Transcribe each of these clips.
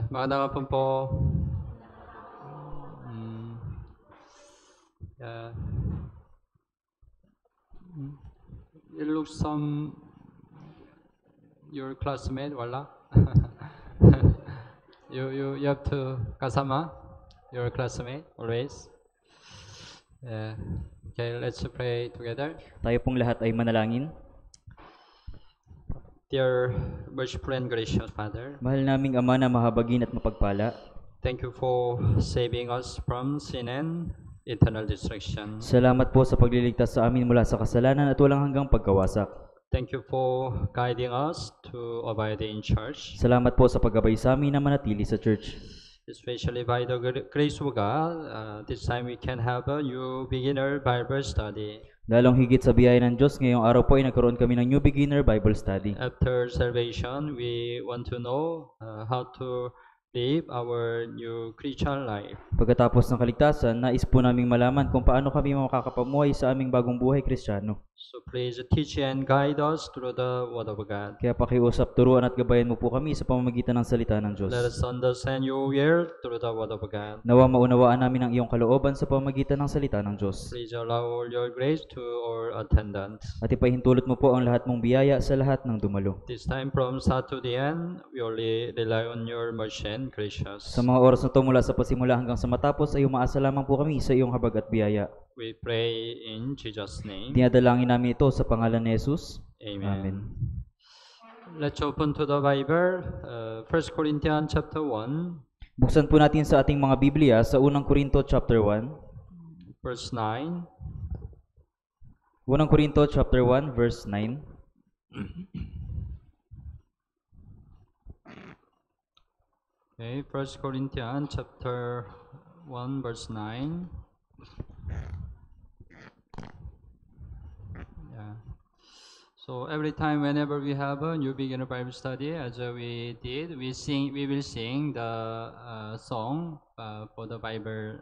Magandang hapon po. It looks your classmate, wala? you have to kasama your classmate always. Okay, let's pray together. Tayo pong lahat ay manalangin. Dear merciful and gracious Father, Mahal naming Ama na mahabagin at mapagpala, thank you for saving us from sin and eternal destruction. salamat po sa pagliligtas sa amin mula sa kasalanan at walang hanggang pagkawasak. Thank you for guiding us to abide in church, Salamat po sa paggabay sa amin na manatili sa church. especially by the grace of God. This time we can have a new beginner Bible study. Lalong higit sa biyaya ng Diyos, ngayong araw po ay nagkaroon kami ng New Beginner Bible Study. After salvation, we want to know how to live our new Christian life. Pagkatapos ng kaligtasan, nais po naming malaman kung paano kami makakapamuhay sa aming bagong buhay Kristiyano. So please teach and guide us through the Word of God. Kaya pakiusap, turuan at gabayan mo po kami sa pamamagitan ng salita ng Diyos. Let us understand your will through the Word of God. Nawa maunawaan namin ang iyong kalooban sa pamamagitan ng salita ng Diyos. Please allow all your grace to our attendants. At ipahintulot mo po ang lahat mong biyaya sa lahat ng dumalo. This time from start to the end, we only rely on your mercy and gracious. Sa mga oras na ito mula sa pasimula hanggang sa matapos ay umaasa lamang po kami sa iyong habag at biyaya. We pray in Jesus' name. Dinadalangin namin ito sa pangalan ni Jesus. Amen. Amen. Let's open to the Bible, 1 Corinthians chapter 1, Buksan po natin sa ating mga Biblia sa unang Korinto chapter 1. verse 9. Unang Korinto chapter 1 verse 9. Okay, 1 Corinthians chapter 1 verse 9. Yeah. So every time whenever we have a new beginner Bible study, as we did, we will sing the song for the Bible.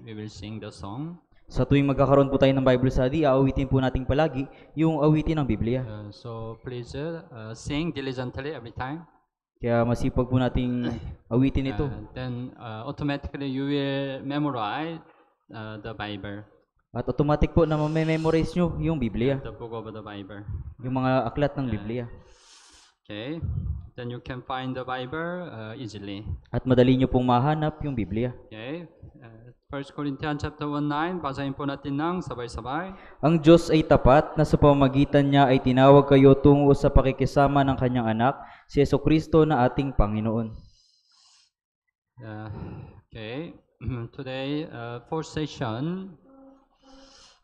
We will sing the song. Sa tuwing magkakaroon po tayo ng Bible study, aawitin po natin palagi yung awitin ng Biblia. So please sing diligently every time. Kaya masipag po nating awitin ito. Then automatically you will memorize the Bible, At automatic po na mamememorize nyo yung Biblia, the book of the Bible. yung mga aklat ng Biblia. Okay, then you can find the Bible easily. At madali nyo pong mahanap yung Biblia. Okay, 1 Corinthians chapter 1:9, basahin po natin ng sabay-sabay. Ang Diyos ay tapat na sa pamamagitan niya ay tinawag kayo tungo sa pakikisama ng kanyang anak, si Jesucristo na ating Panginoon. Okay, today fourth session.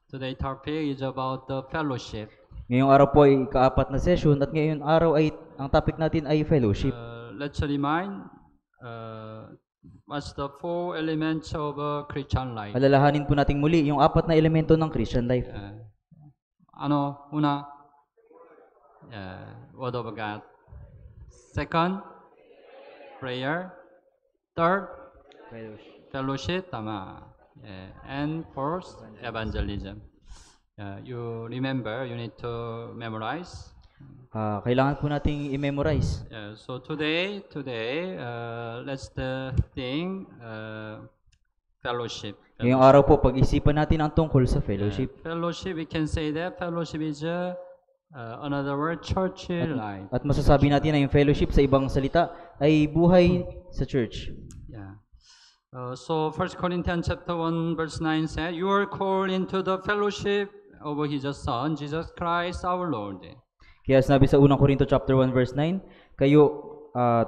Today topic is about the fellowship. Ngayong araw po ay ikaapat na session at ngayong araw ay ang topic natin ay fellowship. Let's remind what's the four elements of a Christian life. Alalahanin po natin muli yung apat na elemento ng Christian life. Una, Word of God. Second, prayer. Third, fellowship, tama. And fourth, evangelism. You remember, you need to memorize. Kailangan po nating i-memorize. So today, let's think fellowship. Ngayong araw po, pag-isipan natin ang tungkol sa fellowship. Fellowship, we can say that fellowship is another word, church life. At masasabi natin na yung fellowship sa ibang salita ay buhay sa church. So 1 Corinthians chapter 1 verse 9 says, you are called into the fellowship of His Son, Jesus Christ our Lord. Kaya sinabi sa unang Korinto chapter 1 verse 9,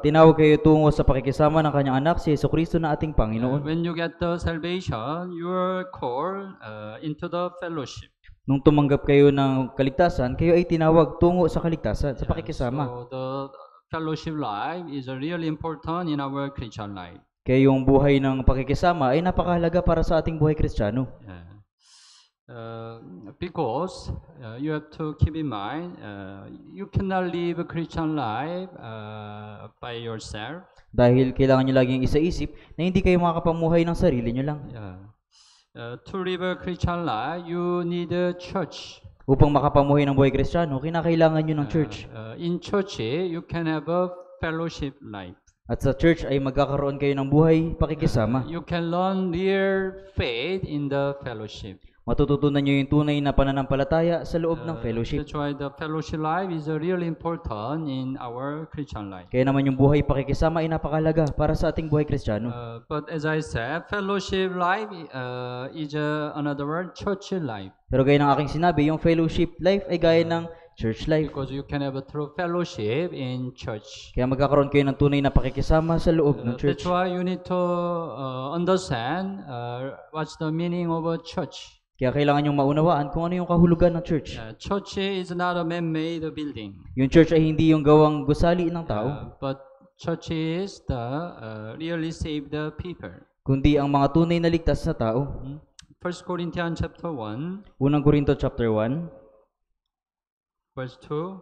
tinawag kayo tungo sa pakikisama ng kanyang anak, si Jesucristo na ating Panginoon. When you get the salvation, you are called into the fellowship. Nung tumanggap kayo ng kaligtasan, kayo ay tinawag tungo sa kaligtasan, sa pakikisama. So the fellowship life is really important in our Christian life. Kaya yung buhay ng pakikisama ay napakahalaga para sa ating buhay Kristiyano. Because you have to keep in mind, you cannot live a Christian life by yourself. Dahil kailangan nyo laging isaisip na hindi kayo makakapamuhay ng sarili nyo lang. To live a Christian life, you need a church. Upang makapamuhay ng buhay Kristiyano, kinakailangan nyo ng church. in church, you can have a fellowship life. At sa church ay magkakaroon kayo ng buhay pakikisama. You can learn real faith in the fellowship. Matututunan nyo yung tunay na pananampalataya sa loob ng fellowship. That's why the fellowship life is really important in our Christian life. Kaya naman yung buhay pakikisama ay napakahalaga para sa ating buhay Kristiyano. But as I said, fellowship life is another word, church life. Pero gaya ng aking sinabi, yung fellowship life ay gaya ng church life. Because you can have a true fellowship in church. Kaya magkakaroon kayo ng tunay na pakikisama sa loob ng church. That's why you need to understand what's the meaning of a church. Kaya kailangan yung maunawaan kung ano yung kahulugan ng church. Church is not a man-made building. Yung church ay hindi yung gawang gusali ng tao, But church is the really saved people. kundi ang mga tunay na ligtas na tao. 1 Corinthians chapter 1, Unang Korinto chapter 1, verse 2.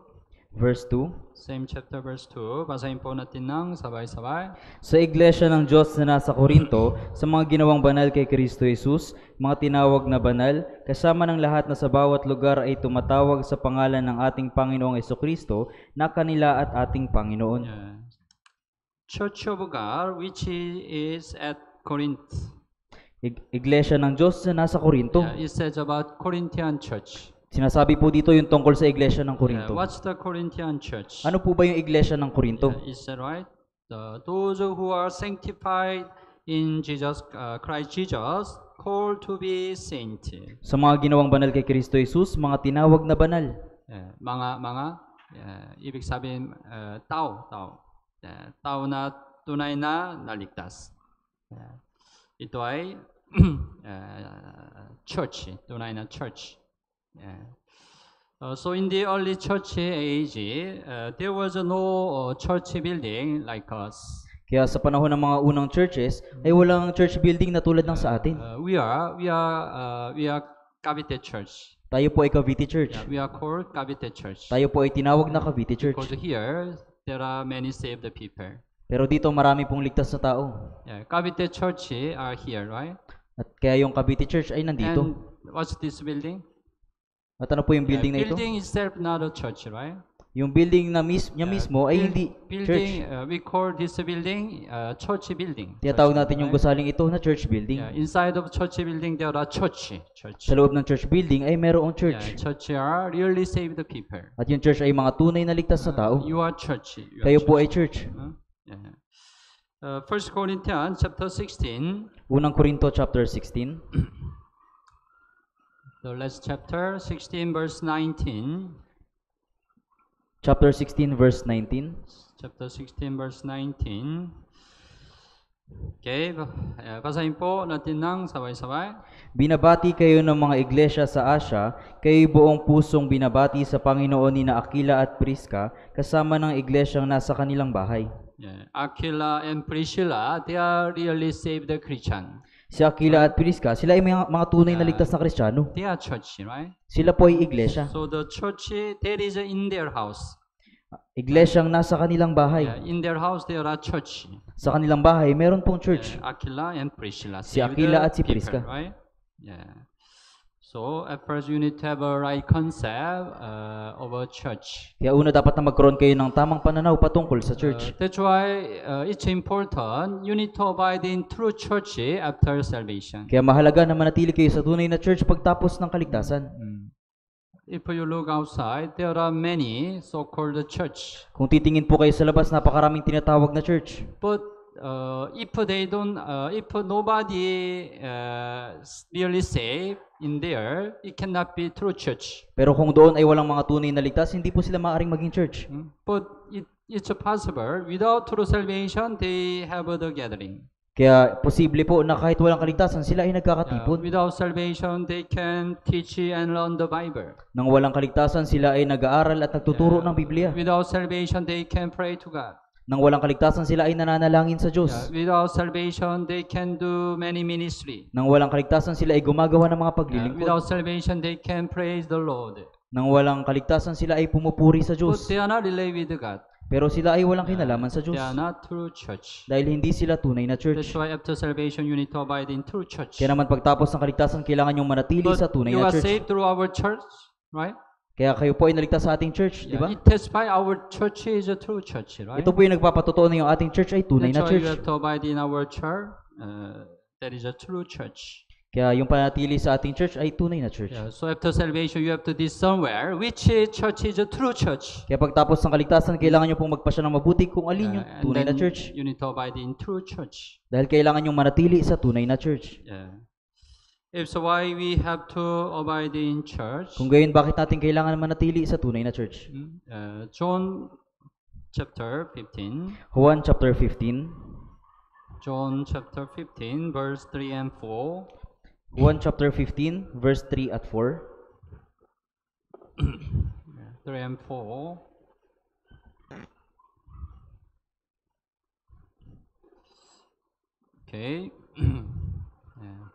verse 2. Same chapter, verse 2. Basahin po natin ng sabay-sabay. Sa iglesia ng Diyos na nasa Korinto, sa mga ginawang banal kay Kristo Jesus, mga tinawag na banal, kasama ng lahat na sa bawat lugar ay tumatawag sa pangalan ng ating Panginoong Jesucristo na kanila at ating Panginoon. Yeah. Church of God, which is at Corinth. Iglesia ng Diyos na nasa Korinto. Yeah, it says about Corinthian church. Sinasabi po dito yung tungkol sa iglesia ng Korinto. What's the Corinthian church? Ano po ba yung iglesia ng Korinto? Is that right? Those who are sanctified in Jesus, Christ Jesus, called to be saint. Sa mga ginawang banal kay Kristo Jesus, mga tinawag na banal. Ibig sabihin, tao. Tao na tunay na naligtas. Ito ay church, tunay na church. So in the early church age, there was no church building like us. Kaya sa panahon ng mga unang churches, ay walang church building na tulad ng sa atin. We are Cavite Church. Tayo po ay Cavite Church. We are called Cavite Church. Tayo po ay tinawag na Cavite Church. Because here there are many saved people. Pero dito marami pong ligtas na tao. Cavite Church are here, right? At kaya yung Cavite Church ay nandito. And what's this building? At ano po yung building na ito? Building itself not a church, right? Yung building na mismo ay hindi church. We call this building church building. Tinatawag natin yung gusaling ito na church building. Inside of church building there are church. Sa loob ng church building ay merong church. Church are really saved people. At yung church ay mga tunay na ligtas na tao. You are church. Kayo po ay church. 1 Corinthians chapter 16. Unang Korinto chapter 16. The last chapter, 16 verse 19. Chapter 16 verse 19. Chapter 16 verse 19. Okay, basahin po natin ng sabay-sabay. Binabati kayo ng mga iglesia sa Asia, kayo buong pusong binabati sa Panginoon ni Aquila at Prisca, kasama ng iglesyang nasa kanilang bahay. Aquila and Priscilla, they are really saved Christian. Si Aquila at Prisca, sila ay mga tunay na ligtas na Kristiyano. They are church, right? Sila po ay iglesia. So the church, that is in their house. Iglesyang nasa kanilang bahay. In their house, there are church. Sa kanilang bahay, meron pong church. Aquila and Priscilla. Si Aquila at si Prisca. Right? So, at first, you need to have a right concept of a church. Kaya una, dapat na magkaroon kayo ng tamang pananaw patungkol sa church. That's why it's important. You need to abide in true church after salvation. Kaya mahalaga na manatili kayo sa tunay na church pagtapos ng kaligtasan. If you look outside, there are many so-called church. Kung titingin po kayo sa labas, napakaraming tinatawag na church. But if nobody really saved in there, it cannot be true church. Pero kung doon ay walang mga tunay na ligtas, hindi po sila maaaring maging church. But it's possible. Without true salvation, they have the gathering. Kaya posible po na kahit walang kaligtasan, sila ay nagkakatipon. Without salvation, they can teach and learn the Bible. Nang walang kaligtasan, sila ay nag-aaral at nagtuturo ng Biblia. Without salvation, they can pray to God. Nang walang kaligtasan, sila ay nananalangin sa Diyos. Without salvation, they can do many ministry. Nang walang kaligtasan, sila ay gumagawa ng mga paglilingkod. Without salvation, they can praise the Lord. Nang walang kaligtasan, sila ay pumupuri sa Diyos. But they are not related with God. Pero sila ay walang kinalaman sa Diyos. They are not true church. Dahil hindi sila tunay na church. That's why after salvation, you need to abide in true church. Kaya naman pagtapos ng kaligtasan, kailangan yung manatili sa tunay you na are church. saved through our church, right? Kaya kayo po ay naligtas sa ating church, di ba? It testifies our church is a true church, right? Ito po yung nagpapatotoo na yung ating church ay tunay That's na why you church. have to abide in our church. That is a true church. Kaya yung panatili sa ating church ay tunay na church. So after salvation, you have to discern where which church is a true church. Kaya pagtapos ng kaligtasan, kailangan nyo pong magpasya ng mabuti kung alin yung And tunay na then church. you need to abide in true church. Dahil kailangan yung manatili sa tunay na church. If so, why we have to abide in church? Kung gayon, bakit natin kailangan manatili sa tunay na church? John chapter 15. Juan chapter 15. John chapter 15, verse 3 and 4. Juan chapter 15, verse 3 at 4. 3 and 4. Okay.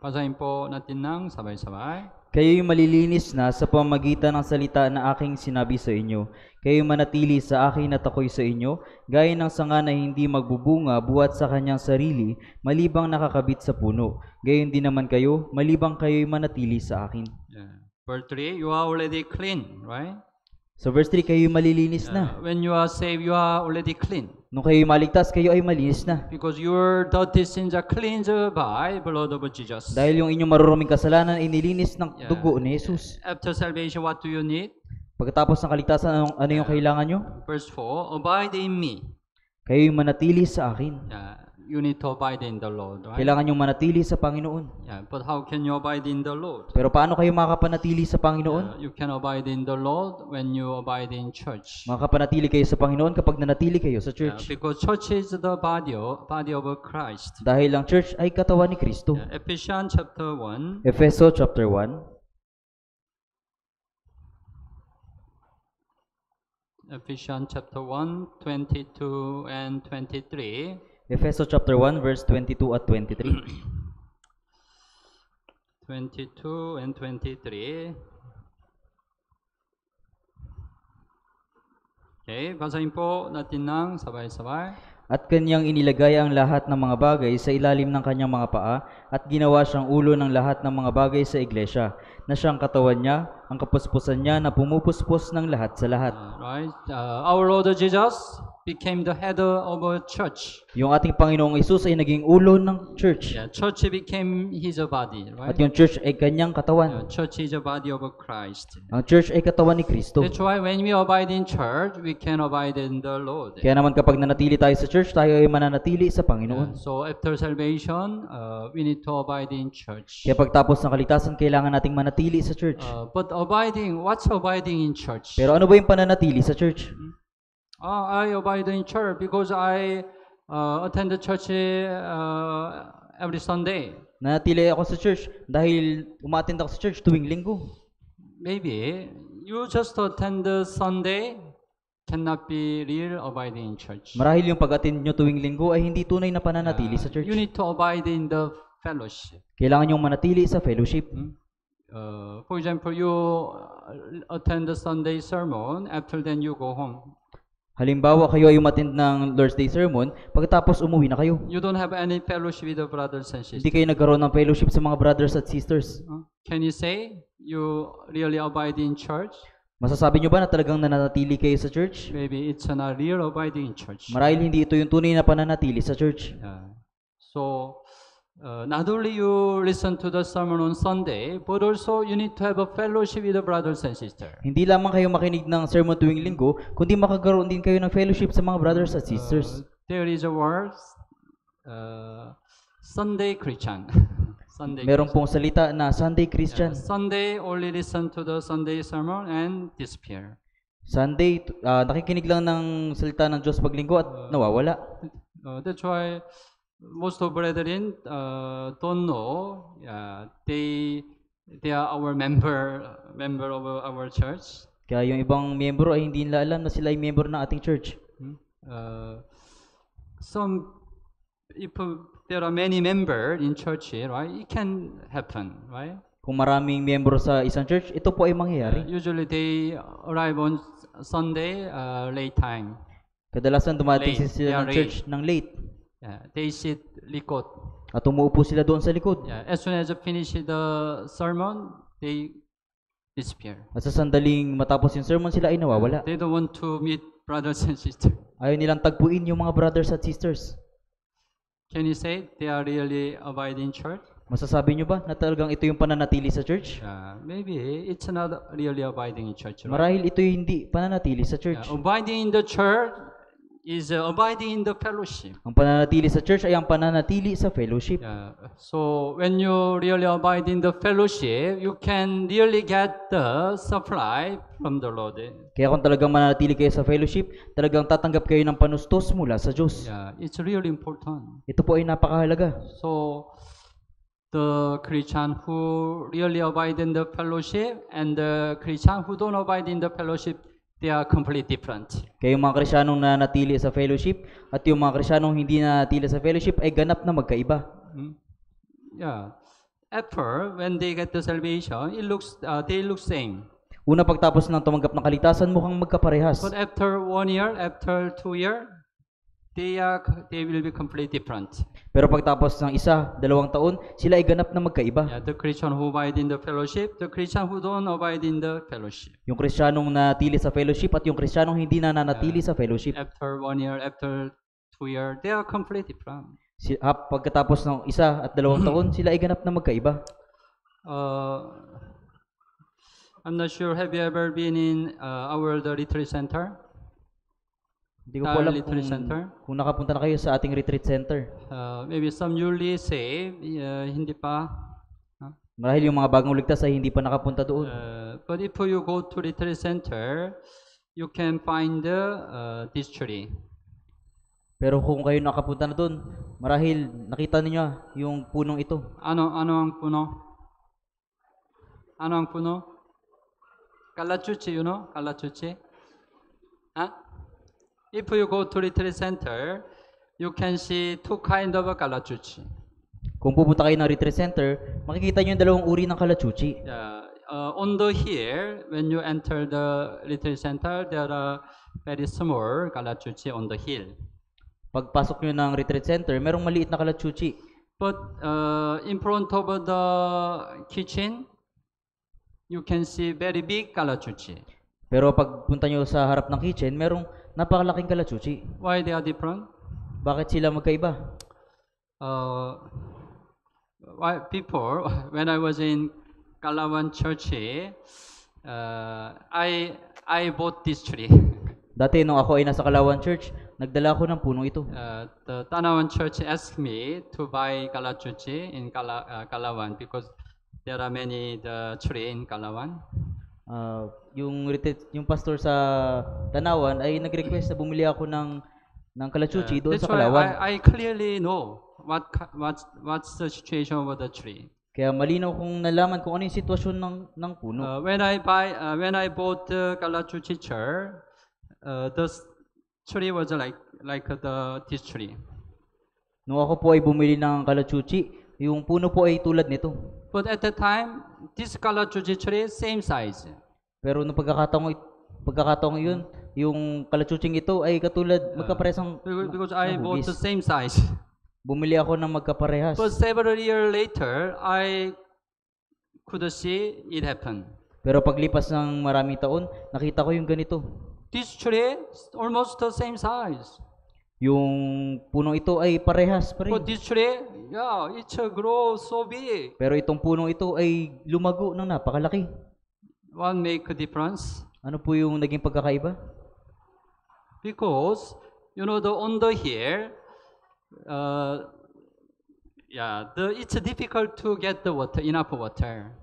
Basahin po natin ng sabay-sabay. Kayo'y malilinis na sa pamamagitan ng salita na aking sinabi sa inyo. Kayo'y manatili sa akin at ako'y sa inyo, gaya ng sanga na hindi magbubunga buhat sa kanyang sarili, malibang nakakabit sa puno. Gayon din naman kayo, malibang kayo'y manatili sa akin. Verse 3, you are already clean, right? So verse 3, kayo'y malilinis na. When you are saved, you are already clean. Nung kayo'y maligtas, kayo ay malinis na. Because your dirty sins are cleansed by blood of Jesus. Dahil yung inyong maruruming kasalanan ay nilinis ng dugo ni Jesus. After salvation, what do you need? Pagkatapos ng kaligtasan, ano yung kailangan nyo? Verse 4, abide in me. Kayo'y manatili sa akin. You need to abide in the Lord, right? Kailangan nyo manatili sa Panginoon. But how can you abide in the Lord? Pero paano kayo makapanatili sa Panginoon? You can abide in the Lord when you abide in church. Makapanatili kayo sa Panginoon kapag nanatili kayo sa church. Because church is the body of Christ. Dahil ang church ay katawan ni Kristo. Ephesians chapter 1. Efeso chapter 1. Ephesians chapter 1, 22 and 23. Efeso chapter 1, verse 22 at 23. 22 and 23. Okay, basahin po natin ng sabay-sabay. At kanyang inilagay ang lahat ng mga bagay sa ilalim ng kanyang mga paa at ginawa siyang ulo ng lahat ng mga bagay sa iglesia, na siyang katawan niya, ang kapuspusan niya na pumupuspos ng lahat sa lahat. Our Lord Jesus became the head of a church. Yung ating Panginoong Hesus ay naging ulo ng church. Church became His body, right? At yung church ay kanyang katawan. Church is the body of Christ. Ang church ay katawan ni Kristo. That's why when we abide in church, we can abide in the Lord. Kaya naman kapag nanatili tayo sa church, tayo ay mananatili sa Panginoon. So after salvation, we need to abide in church. Kaya pagtapos ng kaligtasan, kailangan nating manatili sa church. But abiding, what's abiding in church? Pero ano ba yung pananatili sa church? I abide in church because I attend the church every Sunday. Nanatili ako sa church dahil umattend ako sa church tuwing linggo. Maybe you just attend the Sunday cannot be real abiding in church. Marahil yung pag-attend nyo tuwing linggo ay hindi tunay na pananatili sa church. You need to abide in the fellowship. Kailangan yung manatili sa fellowship. For example, you attend the Sunday sermon, after then you go home. Halimbawa, kayo ay umattend ng Lord's Day sermon, pagkatapos umuwi na kayo. You don't have any fellowship with the brothers and sisters. Hindi kayo nagkaroon ng fellowship sa mga brothers at sisters. Can you say you really abide in church? Masasabi nyo ba na talagang nananatili kayo sa church? Maybe it's not real abiding in church. Marahil hindi ito yung tunay na pananatili sa church. So, not only you listen to the sermon on Sunday, but also you need to have a fellowship with the brothers and sisters. Hindi lamang kayo makinig ng sermon tuwing linggo, kundi makakaroon din kayo ng fellowship sa mga brothers at sisters. There is a word, Sunday Christian. Sunday Meron pong salita na Sunday Christian. Sunday only listen to the Sunday sermon and disappear. Sunday, nakikinig lang ng salita ng Diyos paglinggo at nawawala. That's why most of brethren don't know. They are our member of our church. Kaya yung ibang miyembro ay hindi nila alam na sila ay miyembro ng ating church. If there are many members in church, right? It can happen, right? Kung maraming miyembro sa isang church, ito po ay mangyayari. Usually they arrive on Sunday late time. Kadalasan dumating Late. sila ng They are church ng late. They sit likod. At umuupo sila doon sa likod. As soon as they finish the sermon, they disappear. At sa sandaling matapos yung sermon, sila ay nawawala. They don't want to meet brothers and sisters. Ayaw nilang tagpuin yung mga brothers at sisters. Can you say they are really abiding church? Masasabi nyo ba na talagang ito yung pananatili sa church? Maybe it's not really abiding in church, right? Marahil ito yung hindi pananatili sa church. Abiding in the church is abiding in the fellowship. Ang pananatili sa church ay ang pananatili sa fellowship. So when you really abide in the fellowship, you can really get the supply from the Lord. Kaya kung talagang mananatili kayo sa fellowship, talagang tatanggap kayo ng panustos mula sa Diyos. It's really important. Ito po ay napakahalaga. So the Christian who really abide in the fellowship and the Christian who don't abide in the fellowship, they are completely different. Kaya yung mga Kristiyanong nanatili sa fellowship at yung mga Kristiyanong hindi nanatili sa fellowship ay ganap na magkaiba. After when they get the salvation, they look same. Una pagtapos ng tumanggap ng kaligtasan, mukhang magkaparehas. But after 1 year, after 2 years, they will be completely different. Pero pagtapos ng 1, 2 taon, sila ay ganap na magkaiba. The Christian who abide in the fellowship, the Christian who don't abide in the fellowship. Yung Kristiyanong nanatili sa fellowship at yung Kristiyanong hindi nananatili sa fellowship. After 1 year, after 2 years, they are completely different. Pagkatapos ng 1 at 2 taon, sila ay ganap na magkaiba. I'm not sure, have you ever been in our retreat center? Hindi ko po alam retreat center? kung nakapunta na kayo sa ating retreat center. Maybe some newly saved, hindi pa. Marahil yung mga bagong ligtas ay hindi pa nakapunta doon. But if you go to retreat center, you can find this tree. Pero kung kayo nakapunta na doon, marahil nakita niyo yung punong ito. Ano ang puno? Ano ang puno? Kalachuchi, you know? Kalachuchi? If you go to retreat center, you can see two kind of kalachuchi. Kung pupunta kayo ng retreat center, makikita niyo yung dalawang uri ng kalachuchi. On the hill, when you enter the retreat center, there are very small kalachuchi on the hill. Pagpasok niyo ng retreat center, merong maliit na kalachuchi. But in front of the kitchen, you can see very big kalachuchi. Pero pagpunta niyo sa harap ng kitchen, merong napakalaking kalachuchi. Why they are different? Bakit sila magkaiba? Before, when I was in Kalawan Church, I bought this tree. Dati nung ako ay nasa Kalawan Church, nagdala ako ng punong ito. The Tanawan Church asked me to buy kalachuchi in Kalawan because there are many tree in Kalawan. Yung pastor sa Tanawan ay nag-request na bumili ako ng kalachuchi doon sa That's why Kalawan. I clearly know what's the situation of the tree. Kaya malinaw kong nalaman kung ano yung sitwasyon ng puno. When I bought the kalachuchi chair, the tree was like this tree. Nung ako po ay bumili ng kalachuchi, yung puno po ay tulad nito. But at that time, this kalachuchi tree same size. Pero nung pagkakataong yun, yung kalachuching ito ay katulad magkaparehas because I bought the same size. Bumili ako ng magkaparehas. But several years later, I could see it happen. Pero paglipas ng maraming taon, nakita ko yung ganito. This tree almost the same size. Yung punong ito ay parehas pa rin. But this tree, it grow so big. Pero itong punong ito ay lumago ng napakalaki. What make a difference? Ano po yung naging pagkakaiba? Because on the hill, it's difficult to get the enough water.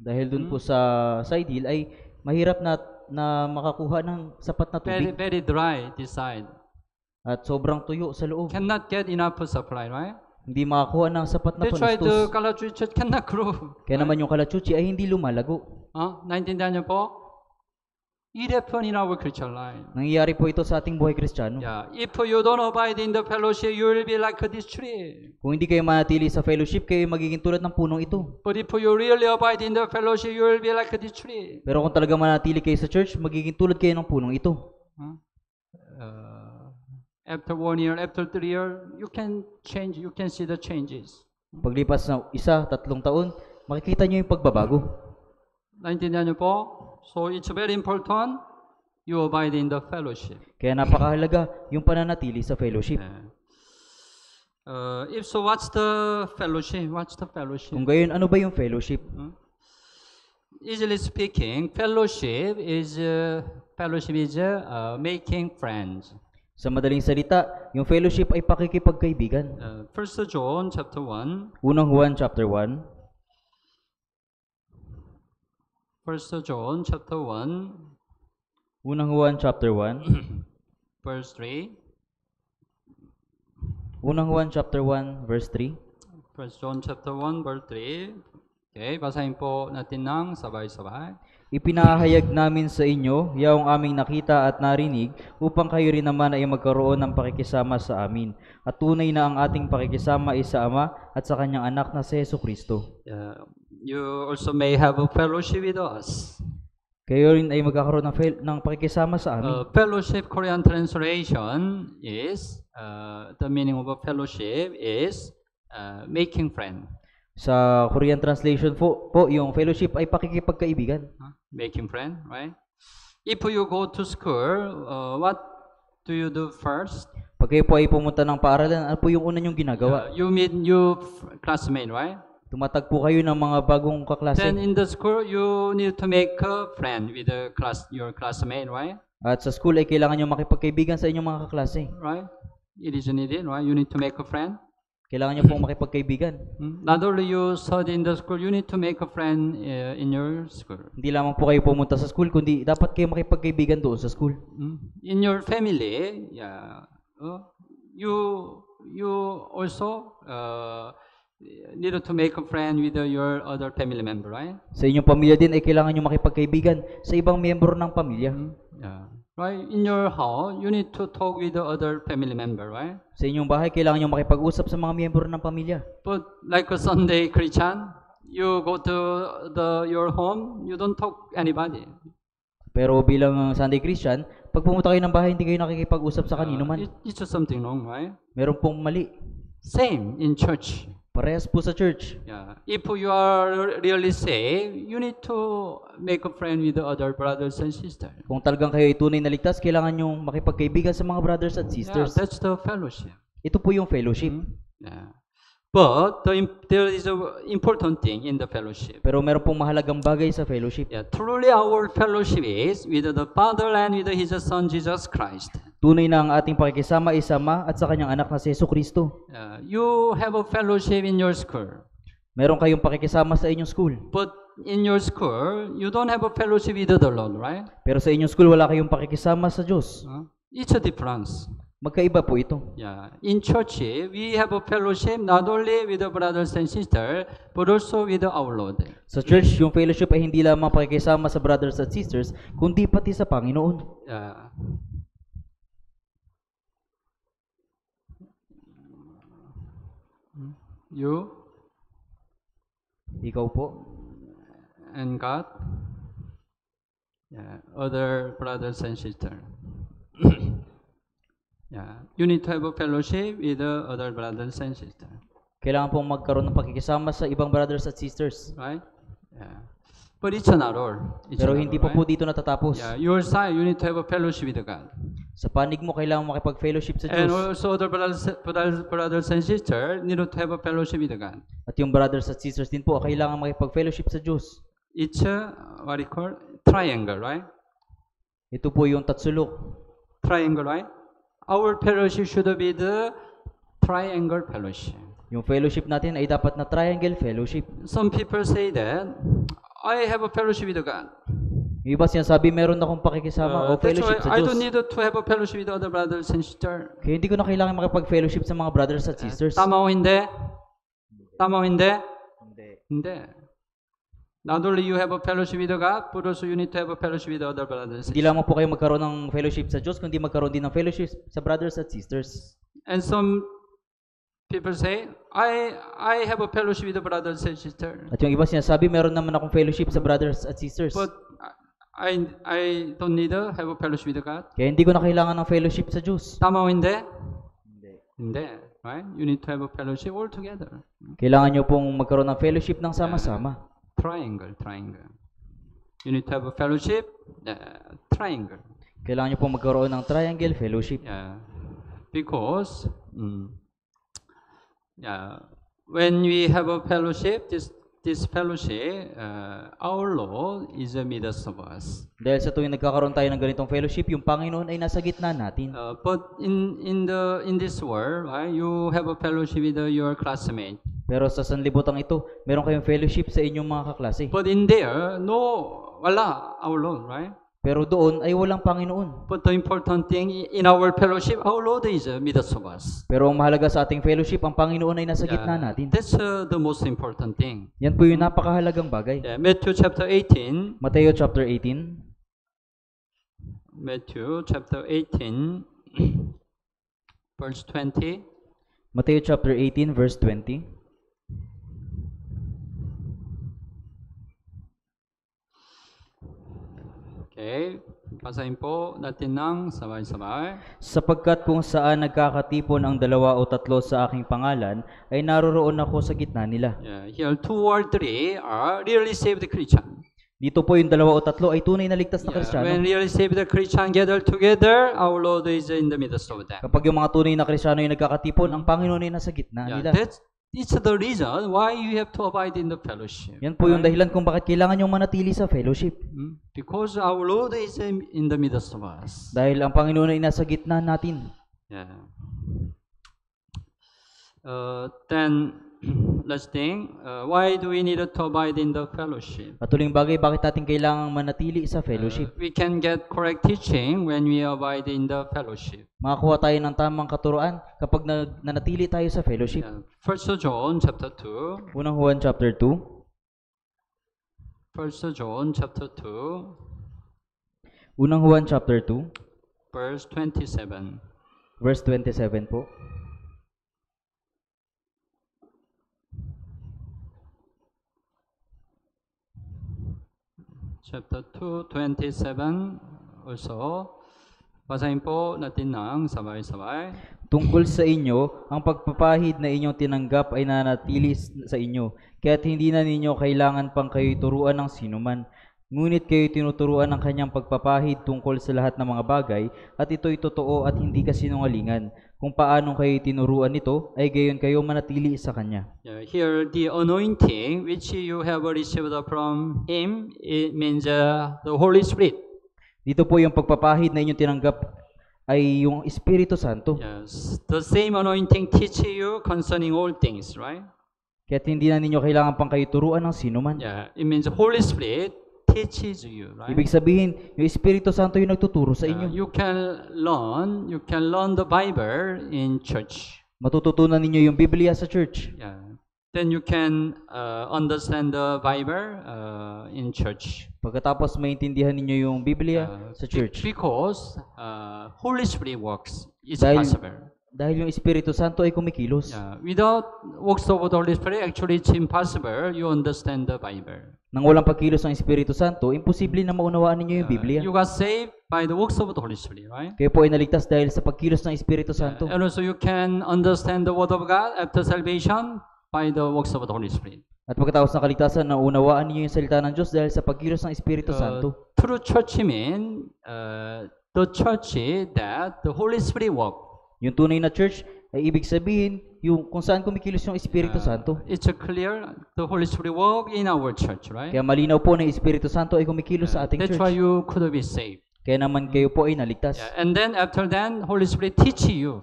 Dahil dun po sa side hill ay mahirap na makakuha ng sapat na tubig. Very dry this side. At sobrang tuyo sa loob. Cannot get enough supply, right? Hindi makakuha ng sapat na That's why the panustos. kalachuchi cannot grow. Kaya naman yung kalachuchi ay hindi lumalago. naintindihan niyo po? It happened in our Christian life. Nangyayari po ito sa ating buhay Kristiyano. If you don't abide in the fellowship, you will be like this tree. Kung hindi kayo manatili sa fellowship, kayo magiging tulad ng punong ito. But if you really abide in the fellowship, you will be like this tree. Pero kung talaga manatili kayo sa church, magiging tulad kayo ng punong ito. After 1 year, after 3 years, you can change. You can see the changes. Paglipas ng 1, 3 taon, makikita nyo yung pagbabago. naintindihan niyo po? So it's very important you abide in the fellowship. Kaya napakahalaga yung pananatili sa fellowship. If so, what's the fellowship? What's the fellowship? Kung gayon, ano ba yung fellowship? Easily speaking, fellowship is making friends. Sa madaling salita, yung fellowship ay pakikipagkaibigan. 1 John chapter 1. Unang Juan chapter 1. 1 John chapter 1. Unang Juan chapter 1. Verse 3. Unang Juan chapter 1 verse 3. 1 John chapter 1 verse 3. Okay, basahin po natin ng sabay-sabay. Ipinahayag namin sa inyo yaong aming nakita at narinig upang kayo rin naman ay magkaroon ng pakikisama sa amin. At tunay na ang ating pakikisama ay sa Ama at sa kanyang anak na si Jesucristo. You also may have a fellowship with us. Kayo rin ay magkakaroon ng pakikisama sa amin. Fellowship Korean translation is, the meaning of a fellowship is making friend. Sa Korean translation po yung fellowship ay pakikipagkaibigan. Making friend, right? If you go to school, what do you do first? Pag kayo po ay pumunta ng paaralan, ano po yung una nyong ginagawa? You meet new classmate, right? Tumatagpo kayo ng mga bagong kaklase. Then in the school, you need to make a friend with your classmate, right? At sa school ay kailangan nyo makipagkaibigan sa inyong mga kaklase. Right? It is needed, right? You need to make a friend. Kailangan nyo pong makipagkaibigan. Not only you study in the school, you need to make a friend in your school. Hindi lamang po kayo pumunta sa school, kundi dapat kayo makipagkaibigan doon sa school. In your family, you also need to make a friend with your other family member, right? Sa inyong pamilya din ay kailangan nyo makipagkaibigan sa ibang miyembro ng pamilya. Right? In your house, you need to talk with the other family member, right? Sa inyong bahay, kailangan nyo makipag-usap sa mga miyembro ng pamilya. But like a Sunday Christian, you go to your home, you don't talk anybody. Pero bilang Sunday Christian, pag pumunta kayo ng bahay, hindi kayo nakikipag-usap sa kanino man. It's just something wrong, right? Meron pong mali. Same in church. Parehas po sa church. If you are really saved, you need to make a friend with the other brothers and sisters. Kung talagang kayo ay tunay na ligtas, kailangan nyo makipagkaibigan sa mga brothers at sisters. That's the fellowship. Ito po yung fellowship. But there is an important thing in the fellowship. Pero meron pong mahalagang bagay sa fellowship. Truly our fellowship is with the Father and with His Son Jesus Christ. Tunay na ang ating pakikisama ay sa Ama at sa kanyang anak na si Jesucristo. You have a fellowship in your school. Meron kayong pakikisama sa inyong school. But in your school, you don't have a fellowship with the Lord, right? Pero sa inyong school, wala kayong pakikisama sa Diyos. It's a difference. Magkaiba po ito. In church, we have a fellowship not only with the brothers and sisters, but also with our Lord. Sa church, yung fellowship ay hindi lamang pakikisama sa brothers at sisters, kundi pati sa Panginoon. Ikaw po. And God. Other brothers and sisters. You need to have a fellowship with the other brothers and sisters. Kailangan pong magkaroon ng pakikisama sa ibang brothers at sisters. Right? But it's not all. Pero hindi pa po dito natatapos. Your side, you need to have a fellowship with God. Sa panig mo, kailangan makipag-fellowship sa And Diyos. also other brothers and sisters need to have a fellowship with God. At yung brothers at sisters din po, kailangan makipag-fellowship sa Diyos. It's what you call triangle, right? Ito po yung tatsulok. Triangle, right? Our fellowship should be the triangle fellowship. Yung fellowship natin ay dapat na triangle fellowship. Some people say that, I have a fellowship with God. Yung iba sinasabi, meron akong pakikisama o That's fellowship why sa I Diyos. don't need to have a fellowship with other brothers and sisters. Kaya hindi ko na kailangan makipag-fellowship sa mga brothers at sisters. Tama o hindi? Tama o hindi? Hindi. Hindi. Not only you have a fellowship with God, but also you need to have a fellowship with other brothers and Hindi sisters. lamang po kayo magkaroon ng fellowship sa Diyos, kundi magkaroon din ng fellowship sa brothers at sisters. And some people say, I have a fellowship with the brothers and sisters. At yung iba sinasabi, meron naman akong fellowship sa brothers at sisters. But I don't need to have a fellowship with God. Kaya hindi ko na kailangan ng fellowship sa Diyos. Tama o hindi? Hindi. Hindi. Right? You need to have a fellowship all together. Kailangan nyo pong magkaroon ng fellowship ng sama-sama. Triangle. You need to have a fellowship, triangle. Kailangan nyo pong magkaroon ng triangle fellowship. Yeah, because when we have a fellowship, this fellowship, our Lord is amidst of us. Dahil sa tuwing nagkakaroon tayo ng ganitong fellowship, yung Panginoon ay nasa gitna natin. But in this world, right, you have a fellowship with your classmate. Pero sa sanlibutan ito, meron kayong fellowship sa inyong mga kaklase. But in there, wala our Lord, right? Pero doon ay walang Panginoon. But the important thing in our fellowship, our Lord is amidst of us. Pero ang mahalaga sa ating fellowship, ang Panginoon ay nasa gitna natin. That's the most important thing. Yan po yung napakahalagang bagay. Matthew chapter 18. Mateo chapter 18. Matthew chapter 18, verse 20. Mateo chapter 18, verse 20. Okay, basahin po natin ng sabay-sabay. Sapagkat kung saan nagkakatipon ang 2 o 3 sa aking pangalan, ay naroroon ako sa gitna nila. Here, 2 or 3 are really saved Christian. Dito po yung 2 o 3 ay tunay na ligtas na Kristiyano. When really saved Christian gather together, our Lord is in the midst of them. Kapag yung mga tunay na Kristiyano yung nagkakatipon, ang Panginoon ay nasa gitna nila. It's the reason why you have to abide in the fellowship. Yan po yung dahilan kung bakit kailangan yung manatili sa fellowship. Because our Lord is in the midst of us. Dahil ang Panginoon ay nasa gitna natin. Yeah. Then, last thing, why do we need to abide in the fellowship? At huling bagay, bakit natin kailangan manatili sa fellowship? We can get correct teaching when we abide in the fellowship. Makakuha tayo ng tamang katuruan kapag nanatili tayo sa fellowship. 1 John chapter 2. Unang Juan chapter 2. 1 John chapter 2. Unang Juan chapter 2. Verse 27. Verse 27 po. Chapter 2, 27 also. Basahin po natin ng sabay-sabay. Tungkol sa inyo, ang pagpapahid na inyong tinanggap ay nanatili sa inyo, kaya't hindi na ninyo kailangan pang kayo'y turuan ng sinuman. Ngunit kayo'y tinuturuan ng kanyang pagpapahid tungkol sa lahat ng mga bagay, at ito'y totoo at hindi kasinungalingan. Kung paanong kayo'y tinuruan nito, ay gayon kayo manatili sa kanya. Here, the anointing which you have received from Him, it means the Holy Spirit. Dito po yung pagpapahid na inyong tinanggap ay yung Espiritu Santo. Yes, the same anointing teach you concerning all things, right? Kaya't hindi na ninyo kailangan pang kayo turuan ng sinuman. It means the Holy Spirit teaches you, right? Ibig sabihin, yung Espiritu Santo yung nagtuturo sa inyo. You can learn the Bible in church. Matututunan ninyo yung Biblia sa church. Then you can understand the Bible in church. Pagkatapos maintindihan ninyo yung Biblia sa church. Because Holy Spirit works. It's possible. Dahil yung Espiritu Santo ay kumikilos. Without works of the Holy Spirit, actually it's impossible you understand the Bible. Nang walang pagkilos ng Espiritu Santo, imposible na maunawaan ninyo yung Biblia. You got saved by the works of the Holy Spirit, right? Kayo po ay naligtas dahil sa pagkilos ng Espiritu Santo. And also you can understand the Word of God after salvation by the works of the Holy Spirit. At pagkatapos ng kaligtasan, naunawaan ninyo yung salita ng Diyos dahil sa pagkilos ng Espiritu Santo. True church mean the church that the Holy Spirit work. Yung tunay na church ay ibig sabihin yung kung saan kumikilos yung Espiritu Santo. It's clear the Holy Spirit work in our church, right? Kaya malinaw po na yung Espiritu Santo ay kumikilos sa ating church. That's why you could be saved. Kaya naman kayo po ay naligtas. And then after that, Holy Spirit teaches you.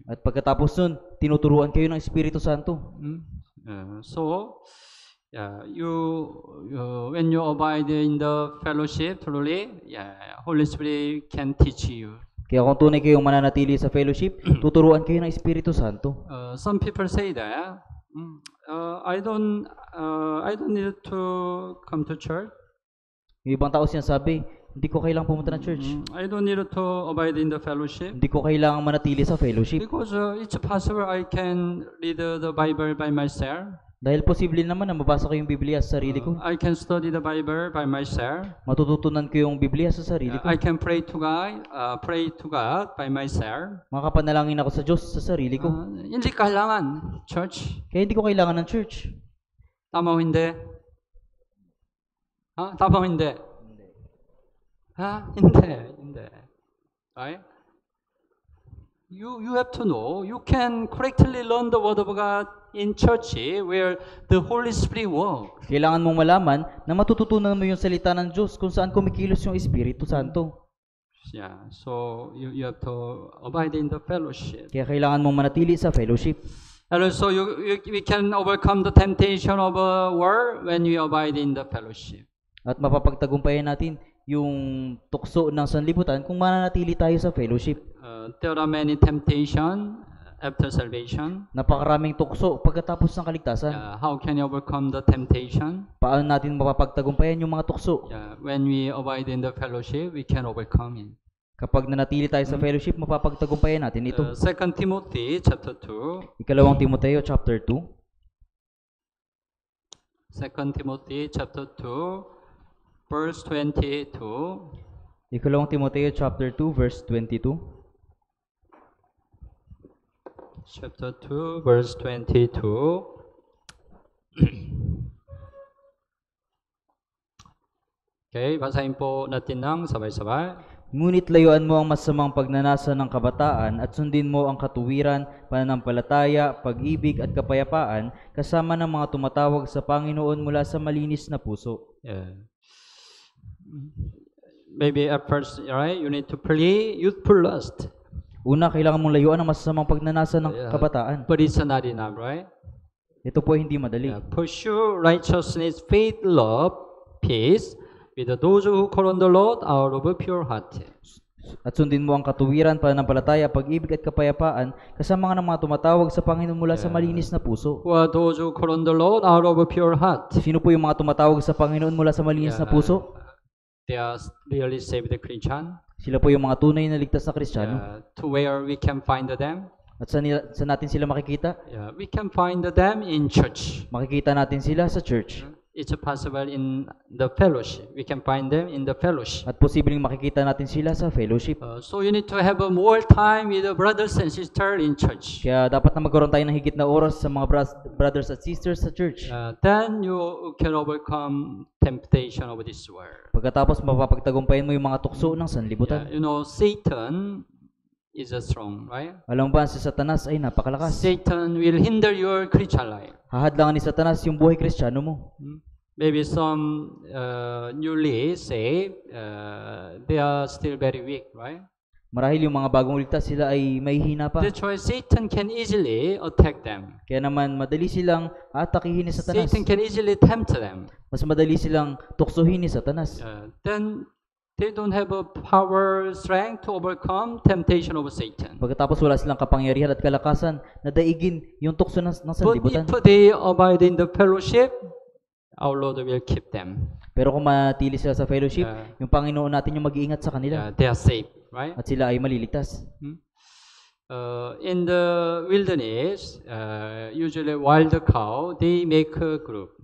At pagkatapos nun, tinuturuan kayo ng Espiritu Santo. When you abide in the fellowship, truly, Holy Spirit can teach you. Kaya kung tunay kayong mananatili sa fellowship, tuturuan kayo ng Espiritu Santo. Some people say that I don't need to come to church. Yung ibang tao sinasabi, hindi ko kailangang pumunta ng church. I don't need to abide in the fellowship. Hindi ko kailangang manatili sa fellowship. Because it's possible I can read the Bible by myself. Dahil posible naman na mabasa ko yung Biblia sa sarili ko. I can study the Bible by myself. Matututunan ko yung Biblia sa sarili ko. I can pray to God by myself. Makapanalangin ako sa Diyos sa sarili ko. Hindi kailangan church. Kaya hindi ko kailangan ng church. Tama o hindi? 답은 hindi. hindi. Right? You have to know. You can correctly learn the word of God in church where the Holy Spirit works. Kailangan mong malaman na matututunan mo yung salita ng Diyos kung saan kumikilos yung Espiritu Santo. Yeah, so you have to abide in the fellowship. Kaya kailangan mong manatili sa fellowship. And also we can overcome the temptation of a world when we abide in the fellowship. At mapapagtagumpayan natin yung tukso ng sanlibutan kung mananatili tayo sa fellowship. There are many temptations after salvation. Napakaraming tukso pagkatapos ng kaligtasan. How can you overcome the temptation? Paano natin mapapagtagumpayan yung mga tukso? When we abide in the fellowship, we can overcome it. Kapag nanatili tayo sa fellowship, mapapagtagumpayan natin ito. 2 Timothy chapter 2. Ikalawang Timoteo chapter 2. 2 Timothy chapter 2 verse 22. Ikalawang Timoteo chapter 2 verse 22. Chapter 2 verse 22. Okay, basahin po natin ng sabay-sabay. Ngunit layuan mo ang masamang pagnanasa ng kabataan at sundin mo ang katuwiran, pananampalataya, pag-ibig at kapayapaan kasama ng mga tumatawag sa Panginoon mula sa malinis na puso. Maybe at first, right, you need to flee youthful lust. Una, kailangan mong layuan ang masamang pagnanasa ng kabataan. But it's not enough, right? Ito po ay hindi madali. Pursue righteousness, faith, love, peace, with those who call on the Lord out of a pure heart. At sundin mo ang katuwiran, pananampalataya, pag-ibig at kapayapaan kasama ng mga tumatawag sa Panginoon mula sa malinis na puso. Who are those who call on the Lord out of a pure heart? Sino po yung mga tumatawag sa Panginoon mula sa malinis na puso? They are really saved Christian. Sila po yung mga tunay na ligtas na Kristiyano. To where we can find them? At saan natin sila makikita? We can find them in church. Makikita natin sila sa church. It's possible in the fellowship. We can find them in the fellowship. At posibleng makikita natin sila sa fellowship. So you need to have more time with the brothers and sisters in church. Kaya dapat na magkaroon tayo ng higit na oras sa mga brothers at sisters sa church. Then you can overcome temptation of this world. Pagkatapos mapapagtagumpayan mo yung mga tukso ng sanlibutan. You know, Satan is strong, right? Alam ba, si Satanas ay napakalakas. Satan will hinder your Christian life. Hahadlangan ni Satanas yung buhay Kristiyano mo. Maybe some newly saved, they are still very weak, right? Marahil yung mga bagong ligtas, sila ay may hina pa. That's why Satan can easily attack them. Kaya naman, madali silang atakihin ni Satanas. Satan can easily tempt them. Mas madali silang tuksohin ni Satanas. Then they don't have a power, strength to overcome temptation of Satan. Pagkatapos wala silang kapangyarihan at kalakasan na daigin yung tukso ng sanlibutan. But if they abide in the fellowship, our Lord will keep them. Pero kung matili sila sa fellowship, yung Panginoon natin yung mag-iingat sa kanila. They are safe, right? At sila ay maliligtas. In the wilderness, usually wild cow, they make a group.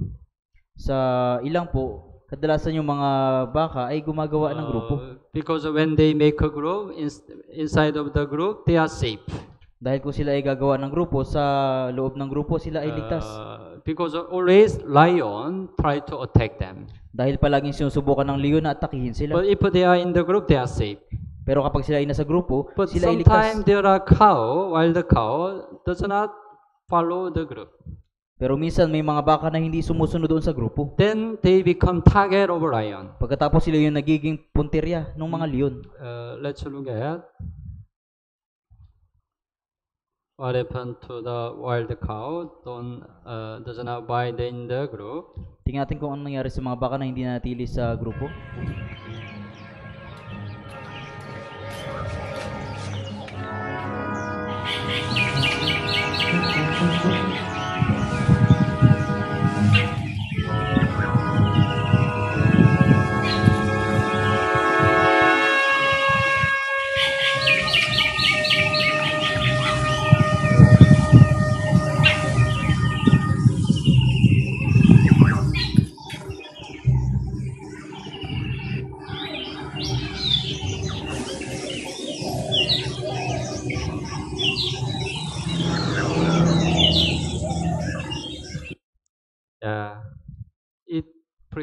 Sa ilang po, kadalasan yung mga baka ay gumagawa ng grupo. Because when they make a group, inside of the group, they are safe. Dahil kung sila ay gagawa ng grupo, sa loob ng grupo sila ay ligtas. Because always lion try to attack them. Dahil palaging sinusubukan ng leon na atakihin sila. But if they are in the group, they are safe. Pero kapag sila ay nasa grupo, But sila ay ligtas. sometimes there are cow, while the cow does not follow the group. Pero minsan may mga baka na hindi sumusunod doon sa grupo. Then they become target of lion. Pagkatapos sila yung nagiging puntirya ng mga leon. Let's look at what happened to the wild cow. Does not abide in the group. Tingnan natin kung ano nangyari sa mga baka na hindi nanatili sa grupo.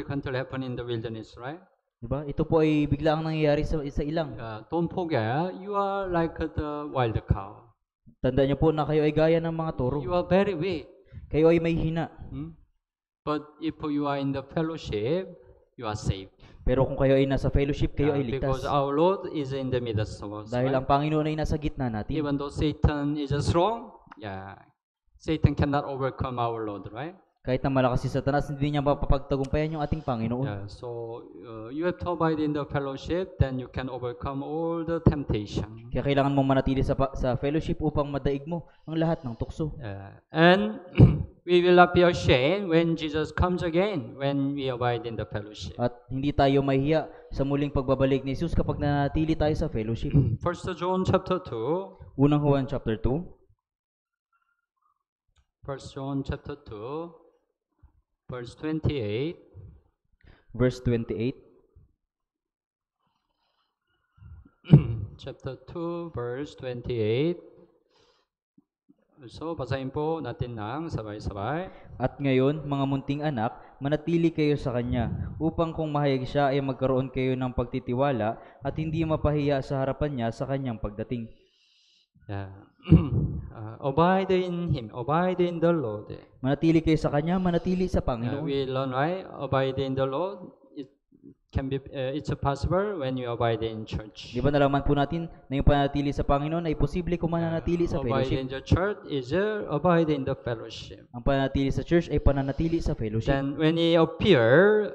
significantly happen in the wilderness, right? Diba? Ito po ay biglaang nangyayari sa ilang. Don't forget, you are like the wild cow. Tandaan niyo po na kayo ay gaya ng mga toro. You are very weak. Kayo ay may hina. But if you are in the fellowship, you are safe. Pero kung kayo ay nasa fellowship, kayo ay Because ligtas. our Lord is in the midst of us. Dahil Right? ang Panginoon ay nasa gitna natin. Even though Satan is strong, Satan cannot overcome our Lord, right? Kahit na malakas si Satanas, hindi niya mapapagtagumpayan yung ating Panginoon. So you have to abide in the fellowship, then you can overcome all the temptation. Kaya kailangan mong manatili sa fellowship upang madaig mo ang lahat ng tukso. And we will not be ashamed when Jesus comes again, when we abide in the fellowship. At hindi tayo mahiya sa muling pagbabalik ni Jesus kapag nanatili tayo sa fellowship. 1 John chapter 2. Unang Juan chapter 2. 1 John chapter 2. Verse 28. Verse 28. Chapter 2, verse 28. So, basahin po natin ng sabay-sabay. At ngayon, mga munting anak, manatili kayo sa Kanya, upang kung mahayag siya ay magkaroon kayo ng pagtitiwala at hindi mapahiya sa harapan niya sa Kanyang pagdating. Abide in Him, abide in the Lord. Manatili kayo sa Kanya, manatili sa Panginoon. We learn, right? Abide in the Lord. It can be, it's possible when you abide in church. Di ba nalaman po natin na yung panatili sa Panginoon ay posible kung mananatili sa Abide fellowship. in the church is abide in the fellowship. Ang pananatili sa church ay pananatili sa fellowship. Then when He appear,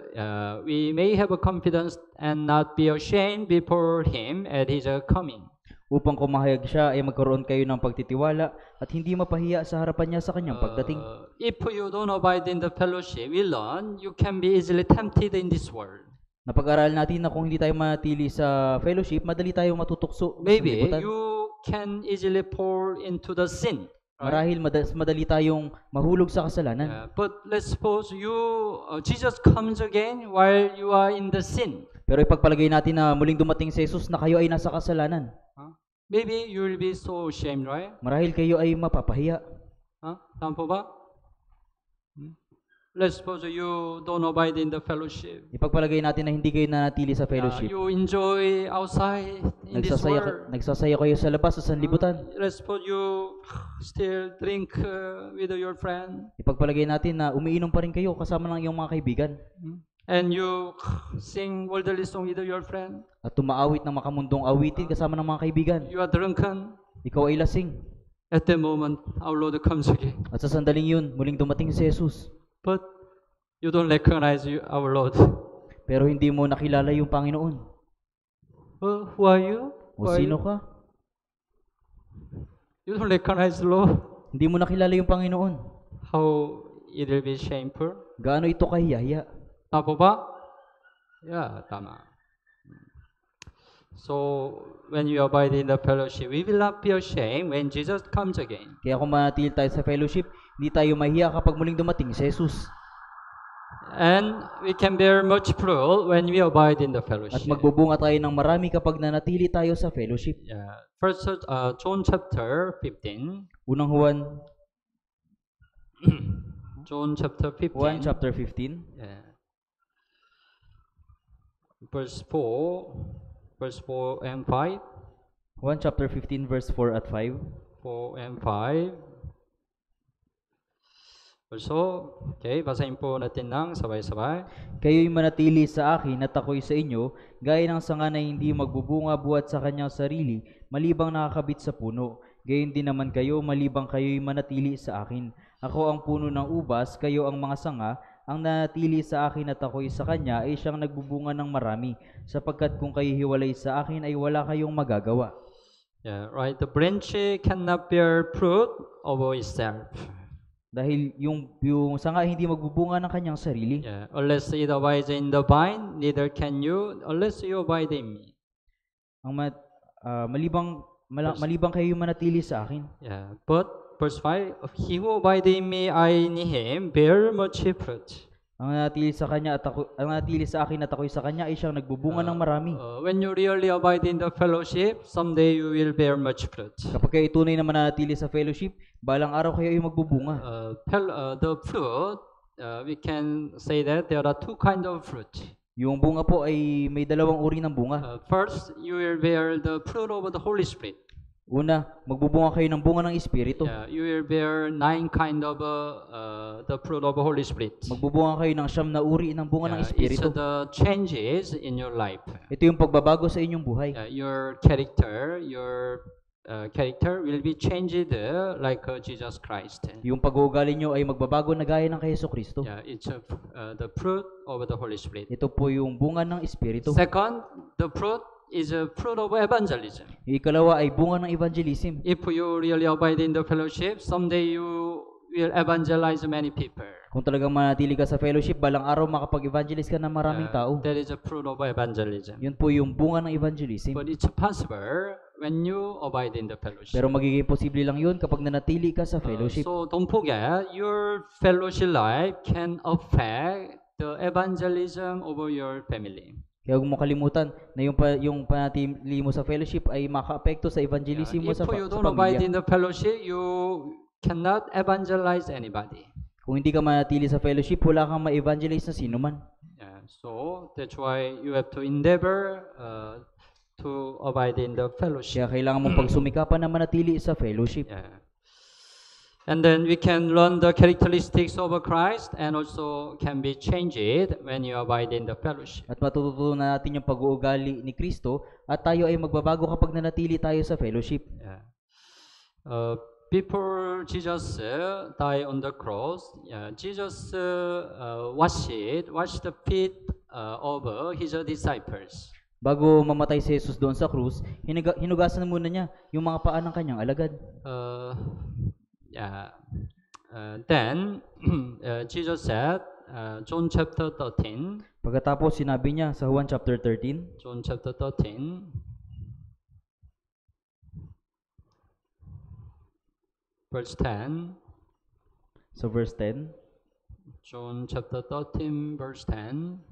we may have a confidence and not be ashamed before Him at His coming. Upang kumahayag siya ay magkaroon kayo ng pagtitiwala at hindi mapahiya sa harapan niya sa kanyang pagdating. If you don't abide in the fellowship, we learn you can be easily tempted in this world. Napag-aralan natin na kung hindi tayo manatili sa fellowship, madali tayong matutukso sa Maybe libutan. you can easily fall into the sin. Marahil madali tayong mahulog sa kasalanan. But let's suppose Jesus comes again while you are in the sin. Pero ipagpalagay natin na muling dumating si Jesus na kayo ay nasa kasalanan. Maybe you will be so ashamed, right? Marahil kayo ay mapapahiya. Tama po ba? Let's suppose you don't abide in the fellowship. Ipagpalagay natin na hindi kayo nanatili sa fellowship. You enjoy outside in this world. Nagsasaya kayo sa labas sa sanlibutan. Let's suppose you still drink with your friend. Ipagpalagay natin na umiinom pa rin kayo kasama ng iyong mga kaibigan. And you sing worldly song with your friend. At tumaawit ng makamundong awitin kasama ng mga kaibigan. You are drunken. Ikaw ay lasing. At the moment, our Lord comes again. At sa sandaling yun, muling dumating si Jesus. But you don't recognize our Lord. Pero hindi mo nakilala yung Panginoon. Who are you? O sino ka? You don't recognize the Lord. Hindi mo nakilala yung Panginoon. How it will be shameful. Gaano ito kahihiya? Tama po ba? Yeah, tama. So, when you abide in the fellowship, we will not be ashamed when Jesus comes again. Kaya kung manatili tayo sa fellowship, hindi tayo mahiya kapag muling dumating si Jesus. And we can bear much fruit when we abide in the At fellowship. magbubunga tayo ng marami kapag nanatili tayo sa fellowship. First, John chapter 15. Unang Juan, John chapter 15. Juan chapter 15. Verse 4 and 5. Juan chapter 15 verse 4 at 5. 4 and 5. So, okay, basahin po natin ng sabay-sabay. Kayo'y manatili sa akin at ako'y sa inyo, gaya ng sanga na hindi magbubunga buhat sa kanyang sarili, malibang nakakabit sa puno. Gayon din naman kayo, malibang kayo'y manatili sa akin. Ako ang puno ng ubas, kayo ang mga sanga. Ang nanatili sa akin at ako'y sa kanya ay siyang nagbubunga ng marami, sapagkat kung kayo hiwalay sa akin ay wala kayong magagawa. Right. The branch cannot bear fruit of itself. Dahil yung sanga hindi magbubunga ng kanyang sarili. Unless it abides in the vine, neither can you unless you abide in me. Ang malibang kayo manatili sa akin. But verse 5, he who abides in me, I in him, bear much fruit. Ang nanatili sa akin at ako'y sa kanya ay siyang nagbubunga ng marami. When you really abide in the fellowship, someday you will bear much fruit. Kapag kayo tunay na mananatili sa fellowship, balang araw kayo ay magbubunga. The fruit we can say that there are two kind of fruit. Yung bunga po ay may dalawang uri ng bunga. First, you will bear the fruit of the Holy Spirit. Una, magbubunga kayo ng bunga ng Espiritu. You will bear 9 kind of the fruit of the Holy Spirit. Magbubunga kayo ng 9 na uri ng bunga ng It's Espiritu. the changes in your life. Ito yung pagbabago sa inyong buhay. Your character will be changed like Jesus Christ. Yung pag-uugali nyo ay magbabago na gaya ng kay Jesucristo. It's the fruit of the Holy Spirit. Ito po yung bunga ng Espiritu. Second, the fruit is a fruit of evangelism. Yung ikalawa ay bunga ng evangelism. If you really abide in the fellowship, someday you will evangelize many people. Kung talagang manatili ka sa fellowship, balang araw makapag-evangelize ka ng maraming tao. That is a fruit of evangelism. Yun po yung bunga ng evangelism. But it's possible when you abide in the fellowship. Pero magiging posible lang yun kapag nanatili ka sa fellowship. So don't forget, your fellowship life can affect the evangelism over your family. Kaya huwag mo kalimutan na yung panatili mo sa fellowship ay maka-apekto sa evangelism mo If sa you don't abide pamilya. in the fellowship, you cannot evangelize anybody. Kung hindi ka manatili sa fellowship, wala kang ma-evangelize na sino man. So that's why you have to endeavor to abide in the fellowship. Kaya kailangan mong pagsumikapan na manatili sa fellowship. And then we can learn the characteristics of Christ and also can be changed when you abide in the fellowship. At matututunan natin yung pag-uugali ni Kristo at tayo ay magbabago kapag nanatili tayo sa fellowship. Before Jesus died on the cross, Jesus washed the feet of his disciples. Bago mamatay si Jesus doon sa krus, hinugasan muna niya yung mga paa ng kanyang alagad. Then Jesus said, John chapter 13. Pagkatapos sinabi niya sa Juan chapter 13. John chapter 13. Verse 10. So verse 10. John chapter 13, verse 10.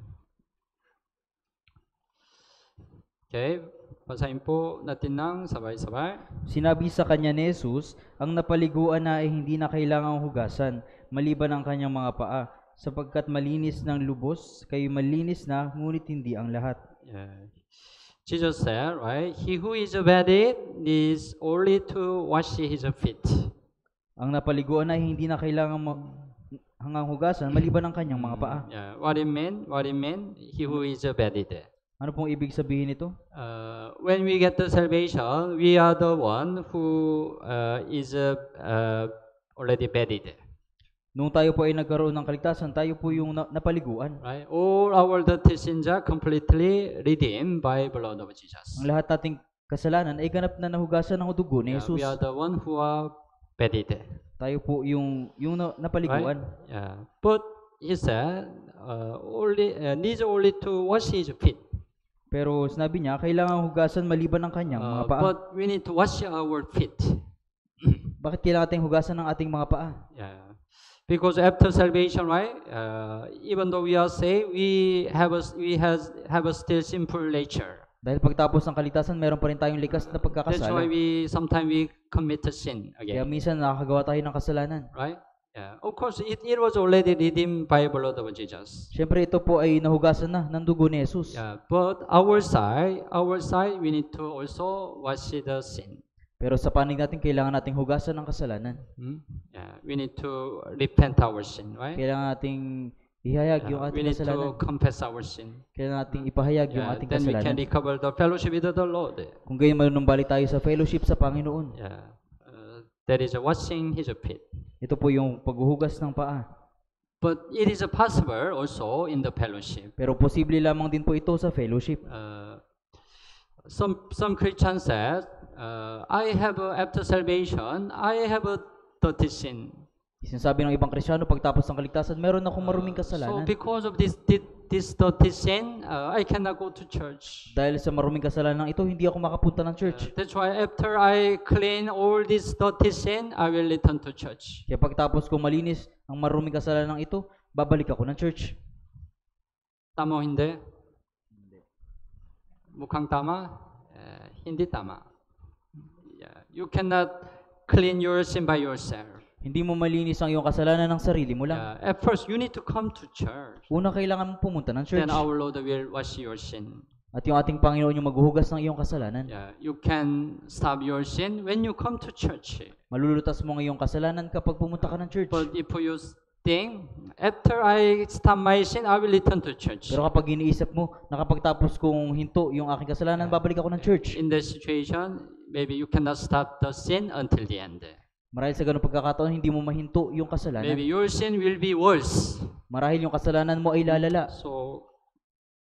Okay, basahin po natin ng sabay-sabay. Sinabi sa kanya ni Jesus, ang napaliguan na ay hindi na kailangang hugasan, maliban ang kanyang mga paa, sapagkat malinis ng lubos, kayo malinis na, ngunit hindi ang lahat. Jesus said, right, he who is bathed needs only to wash his feet. Ang napaliguan na ay hindi na kailangang hanggang hugasan, maliban ang kanyang mga paa. What it mean? He who is bathed. Ano pong ibig sabihin nito? When we get the salvation, we are the one who is already bathed. Nung tayo po ay nagkaroon ng kaligtasan, tayo po yung napaliguan. Right? All our dirty sins are completely redeemed by blood of Jesus. Ang lahat nating kasalanan ay ganap na nahugasan ng dugo ni Jesus. We are the one who are bathed. Tayo po yung napaliguan. Right? But he said, needs only to wash his feet. Pero sinabi niya, kailangan hugasan maliban ng kanyang mga paa. But we need to wash our feet. Bakit kailangan tayong hugasan ng ating mga paa? Because after salvation, right? Even though we are saved, we have a still sinful nature. Dahil pagtapos ng kaligtasan, meron pa rin tayong likas na pagkakasala. That's why sometimes we commit a sin again. Kaya minsan nakakagawa tayo ng kasalanan. Right? Of course, it was already redeemed by blood of Jesus. Siyempre ito po ay nahugasan na ng dugo ni Jesus. But our side, we need to also wash the sin. Pero sa panig natin, kailangan nating hugasan ng kasalanan. We need to repent our sin, right? Kailangan nating ihayag yung We ating need kasalanan. to confess our sin. Kailangan nating ipahayag yung ating Then we can kasalanan. recover the fellowship with the Lord. Kung gayon manunumbalik tayo sa fellowship sa Panginoon. That is washing his feet. Ito po yung paghuhugas ng paa. But it is possible also in the fellowship. Pero posible lamang din po ito sa fellowship. Some Christians said, after salvation, I have a dirty sin. Sinasabi ng ibang Kristyano, pagtapos ng kaligtasan, meron akong maruming So kasalanan. because of this dirty sin, I cannot go to church. Dahil sa maruming kasalanan ito, hindi ako makapunta ng church. That's why after I clean all this dirty sin, I will return to church. Kaya pagtapos ko malinis ang maruming kasalanan ito, babalik ako ng church. Tama o hindi? Mukhang tama? Hindi tama. You cannot clean your sin by yourself. Hindi mo malinis ang iyong kasalanan ng sarili mo lang. At first, you need to come to church. Una, kailangan mong pumunta ng church. Then our Lord will wash your sin. At yung ating Panginoon yung maghuhugas ng iyong kasalanan. You can stop your sin when you come to church. Malulutas mo ang iyong kasalanan kapag pumunta ka ng church. But if you think, after I stop my sin, I will return to church. Pero kapag iniisip mo, nakapagtapos kong hinto yung aking kasalanan, babalik ako ng church. In that situation, maybe you cannot stop the sin until the end. Marahil sa ganung pagkakataon, hindi mo mahinto yung kasalanan. Maybe your sin will be worse. Marahil yung kasalanan mo ay lalala. So,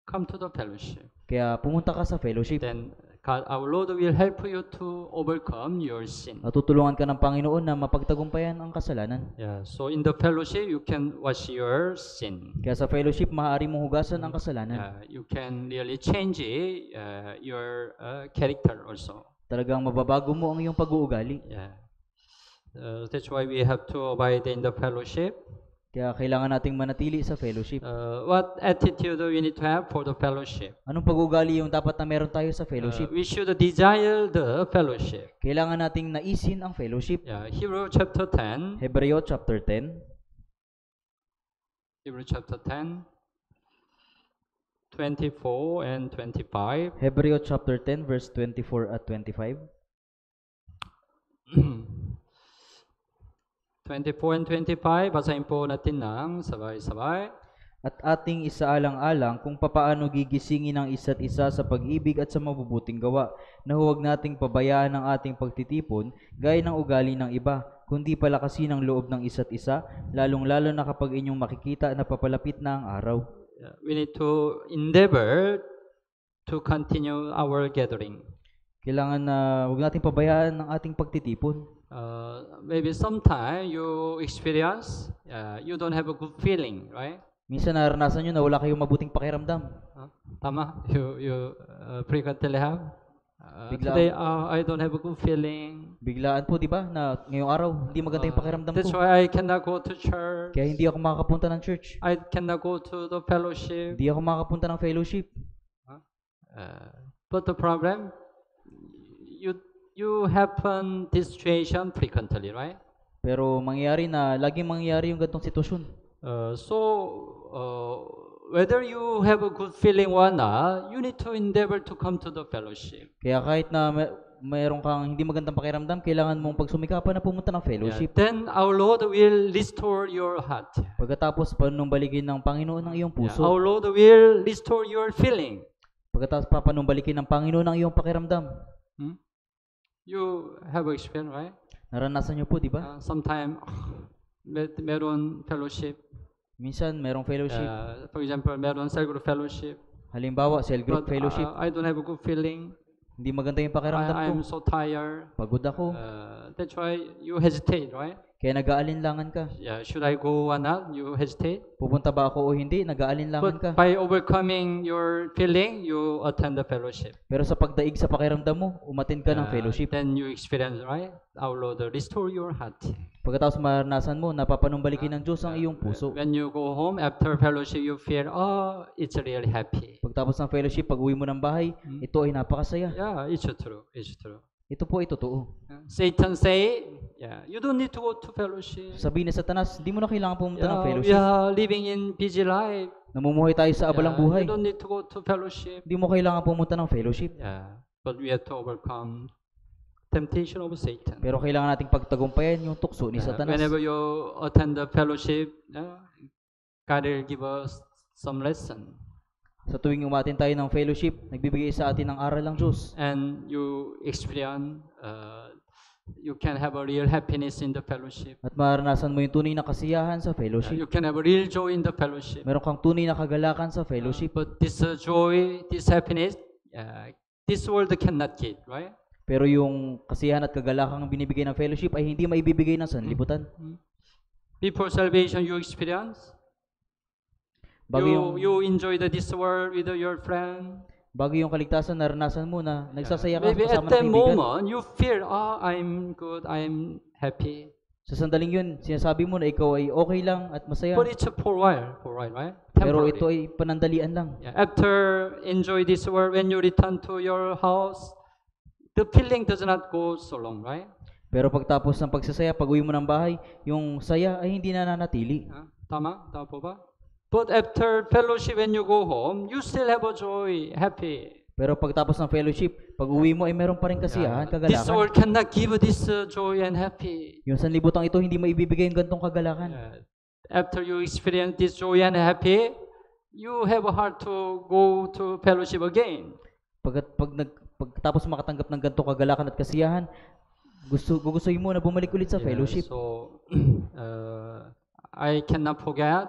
come to the fellowship. Kaya pumunta ka sa fellowship. Then, God, our Lord will help you to overcome your sin. At tutulungan ka ng Panginoon na mapagtagumpayan ang kasalanan. So in the fellowship, you can wash your sin. Kaya sa fellowship, maaari mong hugasan ang kasalanan. You can really change your character also. Talagang mababago mo ang iyong pag-uugali. That's why we have to abide in the fellowship. Kaya kailangan nating manatili sa fellowship. What attitude we need to have for the fellowship? Anong pag-uugali yung dapat na meron tayo sa fellowship? We should desire the fellowship. Kailangan nating naisin ang fellowship. Hebrews chapter 10. Hebreo chapter 10. Hebrews chapter 10, 24 and 25. Hebreo chapter 10 verse 24 at 25. 24 and 25, basahin po natin ng sabay-sabay. At ating isaalang-alang kung papaano gigisingin ang isa't isa sa pag-ibig at sa mabubuting gawa, na huwag nating pabayaan ang ating pagtitipon gaya ng ugali ng iba, kundi palakasin ang loob ng isa't isa, lalong-lalo na kapag inyong makikita na papalapit na ang araw. We need to endeavor to continue our gathering. Kailangan na huwag nating pabayaan ang ating pagtitipon. Maybe sometime you experience, you don't have a good feeling, right? Minsan naranasan nyo na wala kayong mabuting pakiramdam. Tama? You frequently have? Biglaan. Today, I don't have a good feeling. Biglaan po, di ba, na ngayong araw, hindi maganda yung pakiramdam That's ko. why I cannot go to church. Kaya hindi ako makakapunta ng church. I cannot go to the fellowship. Hindi ako makakapunta ng fellowship. But the problem, you happen this situation frequently, right? Pero mangyayari na, laging mangyayari yung ganitong sitwasyon. Whether you have a good feeling or not, you need to endeavor to come to the fellowship. Kaya kahit na mayroon kang hindi magandang pakiramdam, kailangan mong pagsumikapan na pumunta ng fellowship. Then our Lord will restore your heart. Pagkatapos panumbalikin ng Panginoon ang iyong puso. Our Lord will restore your feeling. Pagkatapos papanumbalikin ng Panginoon ang iyong pakiramdam. You have experience, right? Naranasan niyo po, di ba? Sometimes meron fellowship. Minsan merong fellowship. For example, meron cell group fellowship. Halimbawa, cell group fellowship. I don't have a good feeling. Hindi maganda yung pakiramdam ko. I'm so tired. Pagod ako. That's why you hesitate, right? Kaya nag-aalinlangan ka. Should I go or not? You hesitate. Pupunta ba ako o hindi? Nag-aalinlangan ka. But by overcoming your feeling, you attend the fellowship. Pero sa pagdaig sa pakiramdam mo, umattend ka ng fellowship. Then you experience, right? Our Lord restore your heart. Pagkatapos maranasan mo, napapanumbalikin ng Diyos ang iyong puso. When you go home after fellowship, you feel, it's really happy. Pagtapos ng fellowship, pag uwi mo ng bahay, ito ay napakasaya. Yeah, it's true. It's true. Ito po ay totoo. Satan say, you don't need to go to fellowship. Sabi ni Satanas, hindi mo na kailangan pumunta ng We fellowship. are living in busy life. Namumuhay tayo sa abalang buhay. You don't need to go to fellowship. Hindi mo kailangan pumunta ng fellowship. But we have to overcome temptation of Satan. Pero kailangan nating pagtagumpayan yung tukso ni Satanas. Whenever you attend the fellowship, God will give us some lesson. Sa tuwing umatin tayo ng fellowship, nagbibigay sa atin ng aral ng Diyos. And you experience, you can have a real happiness in the fellowship. At maranasan mo yung tunay na kasiyahan sa fellowship. You can have a real joy in the fellowship. Meron kang tunay na kagalakan sa fellowship. But this joy, this happiness, this world cannot give, right? Pero yung kasiyahan at kagalakang binibigay ng fellowship ay hindi maibibigay ng sanlibutan. Before salvation, you experience. You enjoy this world with your friend. Bago yung kaligtasan, naranasan mo na nagsasaya ka Maybe at kasama ng that kaibigan. moment, you feel, I'm good, I'm happy. Sa sandaling yun, sinasabi mo na ikaw ay okay lang at masaya. But it's for a while, right? Pero Temporary. ito ay panandalian lang. After enjoy this world, when you return to your house, the feeling does not go so long, right? Pero pagtapos ng pagsasaya, pag-uwi mo ng bahay, yung saya ay hindi na nanatili. Tama? Tama po ba? But after fellowship, when you go home, you still have a joy, happy. Pero pagtapos ng fellowship, pag-uwi mo ay meron pa rin kasiyahan, This kagalakan. world cannot give this joy and happy. Yung sanlibutan ito, hindi maibibigay yung gantong kagalakan. After you experience this joy and happy, you have a heart to go to fellowship again. Pagtapos makatanggap ng gantong kagalakan at kasiyahan, gugustuhin mo na bumalik ulit sa fellowship. So, I cannot forget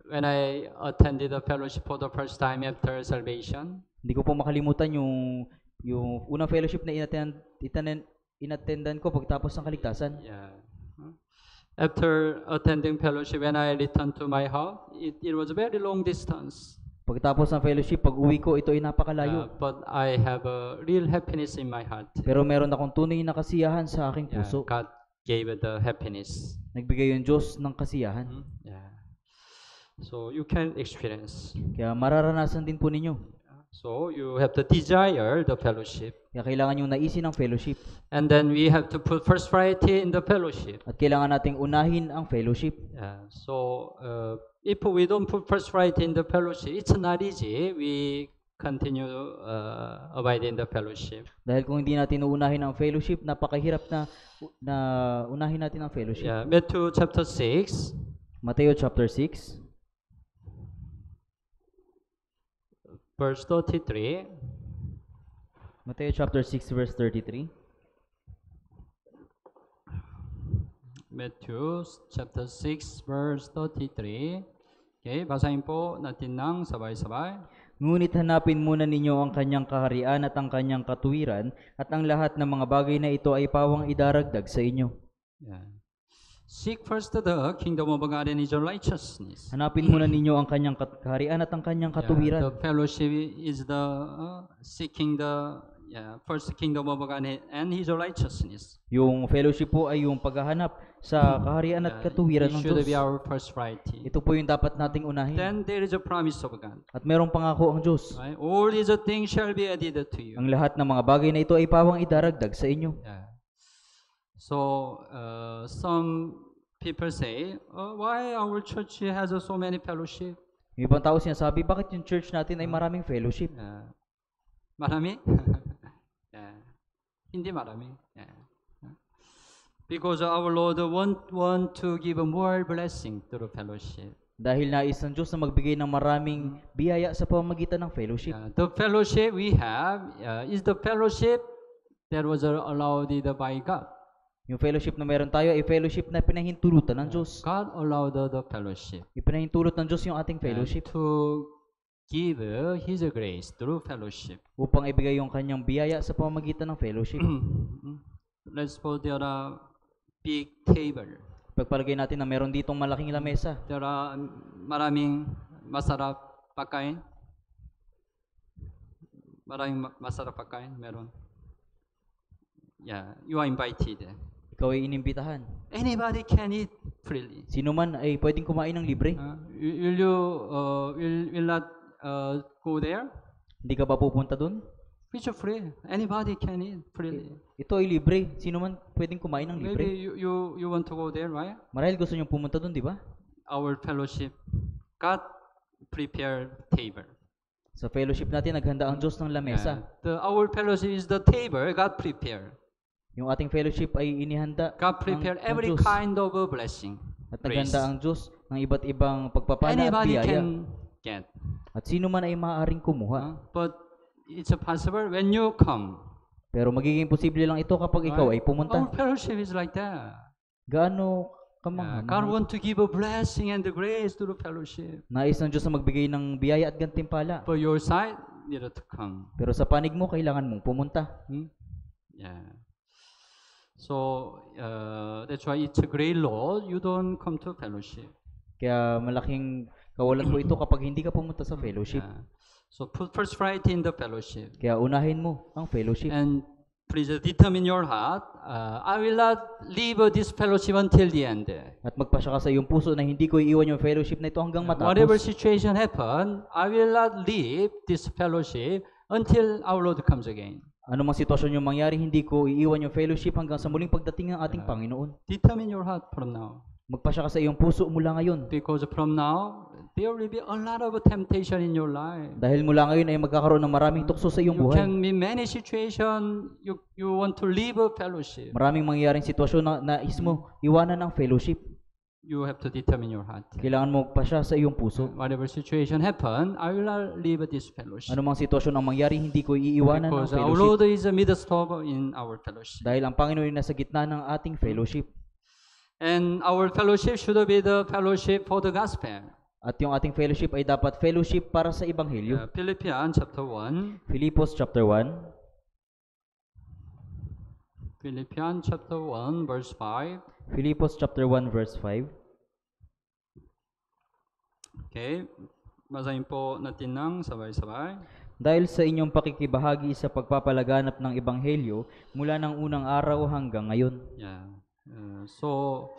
when I attended the fellowship for the first time after salvation. Hindi ko po makalimutan yung unang fellowship na inattendan ko pagtapos ng kaligtasan. After attending fellowship, when I returned to my house, it was a very long distance. Pagtapos ng fellowship, pag-uwi ko, ito ay napakalayo. But I have a real happiness in my heart. Pero meron akong tunay na kasiyahan sa aking puso. God gave the happiness. Nagbigay yung Diyos ng kasiyahan. So you can experience. Kaya mararanasan din po ninyo. So you have to desire the fellowship. Kaya kailangan yung naisin ng fellowship. And then we have to put first priority in the fellowship. At kailangan nating unahin ang fellowship. So if we don't put first priority in the fellowship, it's not easy. We continue abide in the fellowship. Dahil kung hindi natin uunahin ang fellowship, napakahirap na unahin natin ang fellowship. Matthew chapter 6. Mateo chapter 6. Verse 33. Mateo chapter 6 verse 33. Matthew chapter 6 verse 33. Okay, basahin po natin ng sabay-sabay. Ngunit hanapin muna ninyo ang kanyang kaharian at ang kanyang katuwiran, at ang lahat ng mga bagay na ito ay pawang idaragdag sa inyo. Seek first the kingdom of God and His righteousness. Hanapin muna ninyo ang kanyang kaharian at ang kanyang katuwiran. The fellowship is the seeking the first kingdom of God and His righteousness. Yung fellowship po ay yung paghahanap sa kaharian at katuwiran ng It should Diyos. be our first priority. Ito po yung dapat nating unahin. Then there is a promise of God. At merong pangako ang Diyos. Right? All these things shall be added to you. Ang lahat ng mga bagay na ito ay pawang idaragdag sa inyo. So some people say, why our church has so many fellowship? Yung ibang tao sinasabi, bakit yung church natin ay maraming fellowship? Marami? Hindi marami. Because our Lord want to give more blessing through fellowship. Dahil nais ng Diyos na magbigay ng maraming biyaya sa pamamagitan ng fellowship. The fellowship we have is the fellowship that was allowed by God. Yung fellowship na meron tayo ay fellowship na pinahintulutan ng Diyos. God allowed the fellowship. Ipinahintulot ng Diyos yung ating fellowship. To give His grace through fellowship. Upang ibigay yung kanyang biyaya sa pamamagitan ng fellowship. Let's put there a big table. Pagpalagay natin na meron ditong malaking lamesa. There are maraming masarap pagkain. Maraming masarap pagkain meron. You are invited. Ikaw ay inimbitahan. Anybody can eat freely. Sino man ay pwedeng kumain ng libre. Will you will not go there? Hindi ka ba pupunta doon? It's free. Anybody can eat freely. Ito ay libre. Sino man pwedeng kumain ng libre. Maybe you want to go there, right? Marahil gusto niyong pumunta doon, di ba? Our fellowship, God prepared table. Sa fellowship natin, naghanda ang Diyos ng lamesa. Our fellowship is the table God prepared. Yung ating fellowship ay inihanda God prepared every Diyos. kind of a blessing. At naghanda ang Diyos ng iba't ibang pagpapala at Anybody biyaya. can get. At sino man ay maaaring kumuha. But it's possible when you come. Pero magiging posible lang ito kapag ikaw ay pumunta. Our fellowship is like that. Gaano kamahal. God want to give a blessing and the grace to the fellowship. Nais ng Diyos na magbigay ng biyaya at gantimpala. For your side, you need to come. Pero sa panig mo, kailangan mong pumunta. So that's why it's a great loss. You don't come to fellowship. Kaya malaking kawalan po ito kapag hindi ka pumunta sa fellowship. So put first priority in the fellowship. Kaya unahin mo ang fellowship. And please determine your heart. I will not leave this fellowship until the end. At magpasya ka sa iyong puso na hindi ko iiwan yung fellowship na ito hanggang Whatever matapos. situation happen, I will not leave this fellowship until our Lord comes again. Ano mang sitwasyon yung mangyari, hindi ko iiwan yung fellowship hanggang sa muling pagdating ng ating Panginoon. Determine your heart from now. Magpasya ka sa iyong puso mula ngayon. Because from now, there will be a lot of temptation in your life. Dahil mula ngayon ay magkakaroon ng maraming tukso sa iyong You buhay. can be many situation, you want to leave a fellowship. Maraming mangyayaring sitwasyon na nais mo iwanan ang fellowship. You have to determine your heart. Kailangan mo magpasya sa iyong puso. Whatever situation happen, I will not leave this fellowship. Ano mang sitwasyon ang mangyari, hindi ko iiwanan ang Because our fellowship. Lord is a midst of in our fellowship. Dahil ang Panginoon ay nasa gitna ng ating fellowship. And our fellowship should be the fellowship for the gospel. At yung ating fellowship ay dapat fellowship para sa Ebanghelyo. Philippians chapter 1. Filipos chapter 1. Philippians chapter 1 verse 5. Filipos chapter 1 verse 5. Okay. Basahin po natin ng sabay-sabay. Dahil sa inyong pakikibahagi sa pagpapalaganap ng Ebanghelyo mula ng unang araw hanggang ngayon. Yeah. So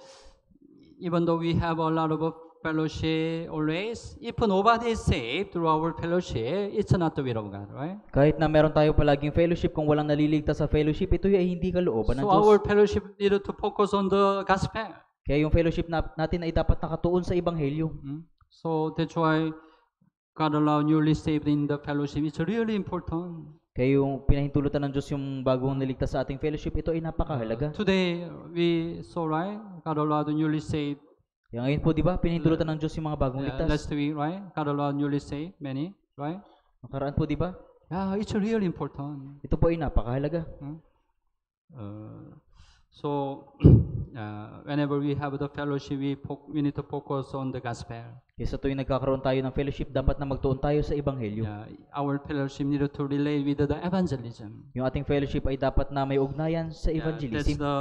even though we have a lot of fellowship always, if nobody is saved through our fellowship, it's not the will of God, right? Kahit na meron tayo palaging fellowship, kung walang naliligtas sa fellowship, ito ay hindi kalooban ng So Diyos. our fellowship need to focus on the gospel. Kaya yung fellowship natin ay dapat nakatuon sa Ebanghelyo. So that's why God allowed newly saved in the fellowship. It's really important. Kaya yung pinahintulutan ng Diyos yung bagong niligtas sa ating fellowship, ito ay napakahalaga. Today we saw, right? God allowed newly saved. Kaya ngayon po, di ba, pinahintulutan ng Diyos yung mga bagong ligtas. Last week, right? God allowed newly saved many, right? Nakaraan po, di ba? Yeah, it's really important. Ito po ay napakahalaga. So whenever we have the fellowship, we need to focus on the gospel. Kaya sa tuwing nagkakaroon tayo ng fellowship, dapat na magtuon tayo sa Ebanghelyo. Yeah, our fellowship need to relate with the evangelism. Yung ating fellowship ay dapat na may ugnayan sa Yeah, that's evangelism. the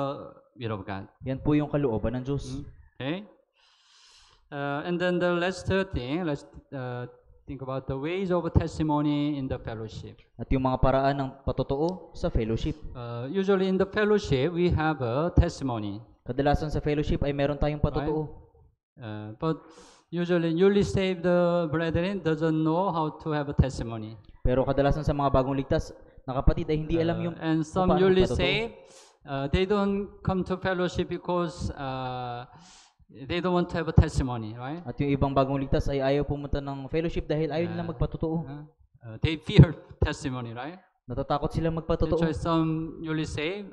will of God. Yan po yung kalooban ng Diyos. Okay. And then the last thing, let's think about the ways of testimony in the fellowship. At yung mga paraan ng patotoo sa fellowship. Usually in the fellowship, we have a testimony. Kadalasan sa fellowship ay meron tayong patotoo. But usually newly saved brethren doesn't know how to have a testimony. Pero kadalasan sa mga bagong ligtas na kapatid ay hindi alam yung And some paano newly patotoo. saved, they don't come to fellowship because they don't want to have a testimony, right? At yung ibang bagong ligtas ay ayaw pumunta ng fellowship dahil ayaw nila magpatotoo. They fear testimony, right? Natatakot silang That's magpatotoo. why some newly saved,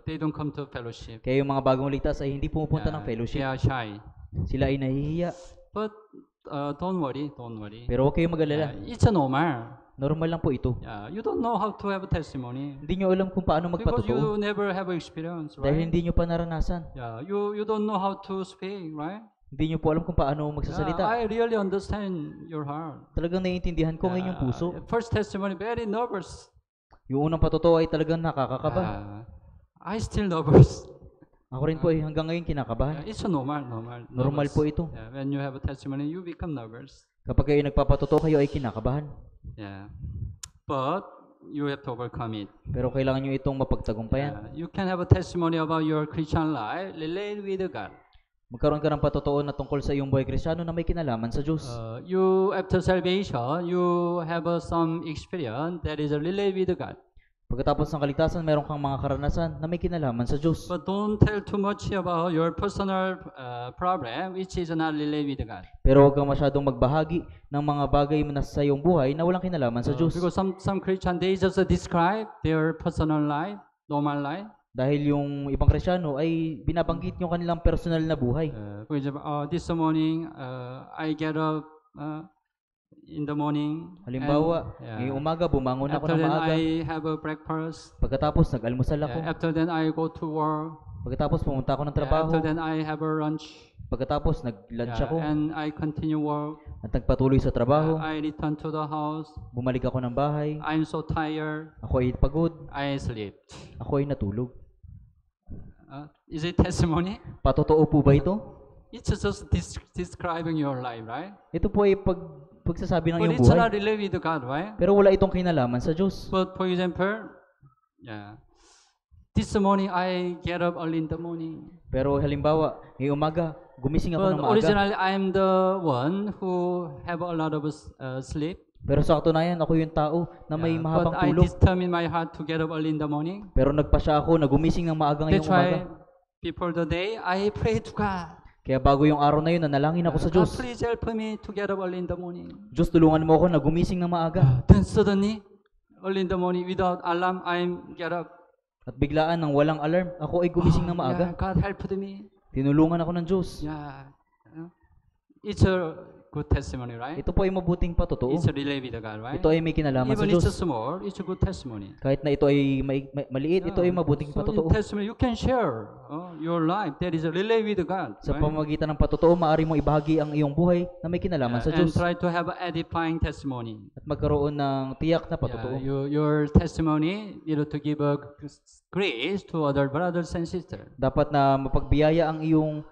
they don't come to fellowship. Kaya yung mga bagong ligtas ay hindi pumupunta ng They fellowship. are shy. Sila ay nahihiya. But don't worry, don't worry. Pero huwag kayong mag-alala. It's a normal. Normal lang po ito. You don't know how to have a testimony Hindi nyo alam kung paano because magpatotoo. you never have experience, Dahil right? hindi nyo pa naranasan. You don't know how to speak, right? Hindi nyo po alam kung paano magsasalita. I really understand your heart. Talagang naiintindihan ko ngayon yung puso. First testimony, very nervous. Yung unang patotoo ay talagang nakakakaba. I still nervous. Ako rin po ay hanggang ngayon kinakabahan. It's a normal. Normal nervous. po ito. When you have a testimony, you become nervous. Kapag kayo nagpapatotoo, kayo ay kinakabahan. Yeah. But you have to overcome it. Pero kailangan nyo itong mapagtagumpayan. You can have a testimony about your Christian life related with God. Magkaroon ka ng patotoo na tungkol sa iyong buhay Kristiyano na may kinalaman sa Diyos. You after salvation, you have some experience that is related with God. Pagkatapos ng kaligtasan, meron kang mga karanasan na may kinalaman sa Diyos. But don't tell too much about your personal problem, which is not related with God. Pero huwag kang masyadong magbahagi ng mga bagay na sa iyong buhay na walang kinalaman sa Diyos. Because some Christian, they just describe their personal life, normal life. Dahil yung ibang Kristiyano ay binabanggit yung kanilang personal na buhay. For example, this morning, I get up in the morning. Halimbawa, ngayong umaga, bumangon ako After ng then, maaga. I have a breakfast. Pagkatapos, nag-almusal ako. After then, I go to work. Pagkatapos, pumunta ako ng trabaho. After then, I have a lunch. Pagkatapos, nag-lunch ako. And I continue work. At nagpatuloy sa trabaho. I return to the house. Bumalik ako ng bahay. I'm so tired. Ako ay pagod. I sleep. Ako ay natulog. Is it testimony? Patotoo po ba ito? It's just describing your life, right? Ito po ay pagsasabi ng But iyong it's not buhay. related to God, right? Pero wala itong kinalaman sa Diyos. But for example, this morning I get up early in the morning. Pero halimbawa, ngayong umaga, gumising ako But ng maaga. originally I'm the one who have a lot of sleep. Pero sa katunayan, ako yung tao na may But mahabang I tulog. determined my heart to get up early in the morning. Pero nagpasya ako na gumising ng maaga ngayong That's umaga. why before the day, I pray to God. Kaya bago yung araw na yun, nanalangin ako sa God, Diyos. please help me to get up early in the morning. Diyos, tulungan mo ako na gumising ng maaga. Then suddenly, early in the morning, without alarm, I get up. At biglaan ng walang alarm, ako ay gumising ng maaga. Yeah, God helped me. Tinulungan ako ng Diyos. Yeah. It's a good testimony, right? Ito po ay mabuting patotoo. It's a relay with God, right? Ito ay may kinalaman sa Even it's Diyos. small, it's a good testimony. Kahit na ito ay maliit, ito ay mabuting So in patotoo. testimony, you can share your life. That is a relay with God. Sa Right? pamamagitan ng patotoo, maaari mong ibahagi ang iyong buhay na may kinalaman sa And Diyos. try to have an edifying testimony. At magkaroon ng tiyak na patotoo. Your testimony, to give a grace to other brothers and sisters. Dapat na mapagbiyaya ang yung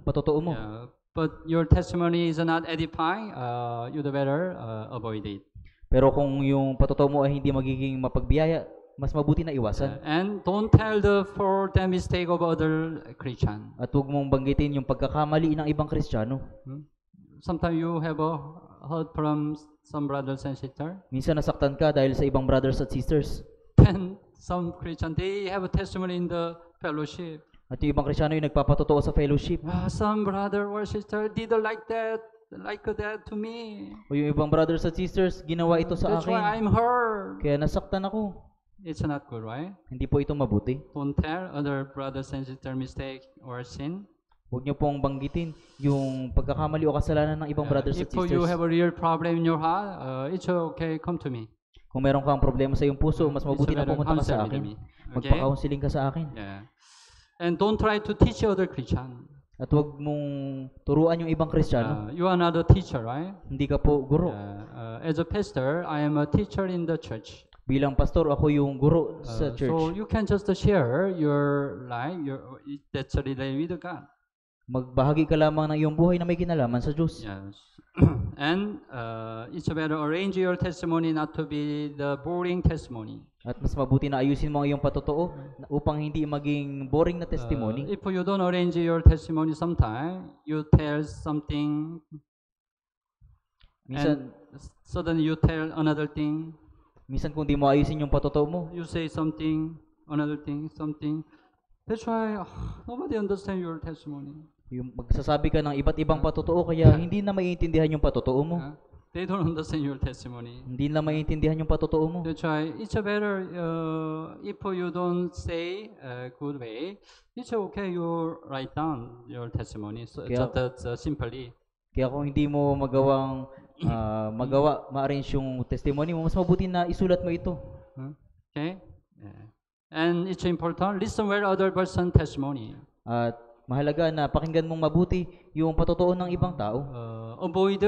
patotoo mo. Yeah. But your testimony is not edifying, you'd better avoid it. Pero kung yung patotoo mo ay hindi magiging mapagbiyaya, mas mabuti na iwasan. And don't tell the fault and mistake of other Christian. At huwag mong banggitin yung pagkakamali ng ibang Kristiyano. Sometimes you have heard from some brothers and sisters. Minsan nasaktan ka dahil sa ibang brothers at sisters. Then some Christian, they have a testimony in the fellowship. At yung ibang Kristiyano yung nagpapatotoo sa fellowship. Some brother or sister did like that to me. O yung ibang brothers at sisters, ginawa ito sa That's why akin. I'm hurt. Kaya nasaktan ako. It's not good, right? Hindi po ito mabuti. Don't tell other brothers and sisters mistake or sin. Huwag niyo pong banggitin yung pagkakamali o kasalanan ng ibang brothers at If you sisters. have a real problem in your heart, it's okay, come to me. Kung meron kang problema sa iyong puso, mas mabuti na better pumunta ka sa counsel with akin. me. Okay? Magpa-counseling ka sa akin. Yeah. And don't try to teach other Christian. At huwag mong turuan yung ibang Kristiyano. You are not a teacher, right? Hindi ka po guro. As a pastor, I am a teacher in the church. Bilang pastor, ako yung guro sa So church. you can just share your life, that's a relay with God. Magbahagi ka lamang ng iyong buhay na may kinalaman sa Diyos. Yes. And it's better arrange your testimony not to be the boring testimony. At mas mabuti na ayusin mo ang iyong patotoo upang hindi maging boring na testimony. If you don't arrange your testimony sometime, you tell something Minsan, and suddenly you tell another thing. minsan kung di mo ayusin yung patotoo mo, You say something, another thing, something. That's why nobody understand your testimony. yung magsasabi ka ng iba't ibang patotoo kaya hindi na maiintindihan yung patotoo mo. They don't understand your testimony. Hindi na maiintindihan yung patotoo mo. That's why it's better if you don't say a good way. It's okay. You write down your testimony. So Kaya- just simply. Kaya kung hindi mo ma-arrange yung testimony mo, mas mabuti na isulat mo ito. Okay. Yeah. And it's important. Listen well other person testimony. At mahalaga na pakinggan mong mabuti yung patotoo ng ibang tao. Avoid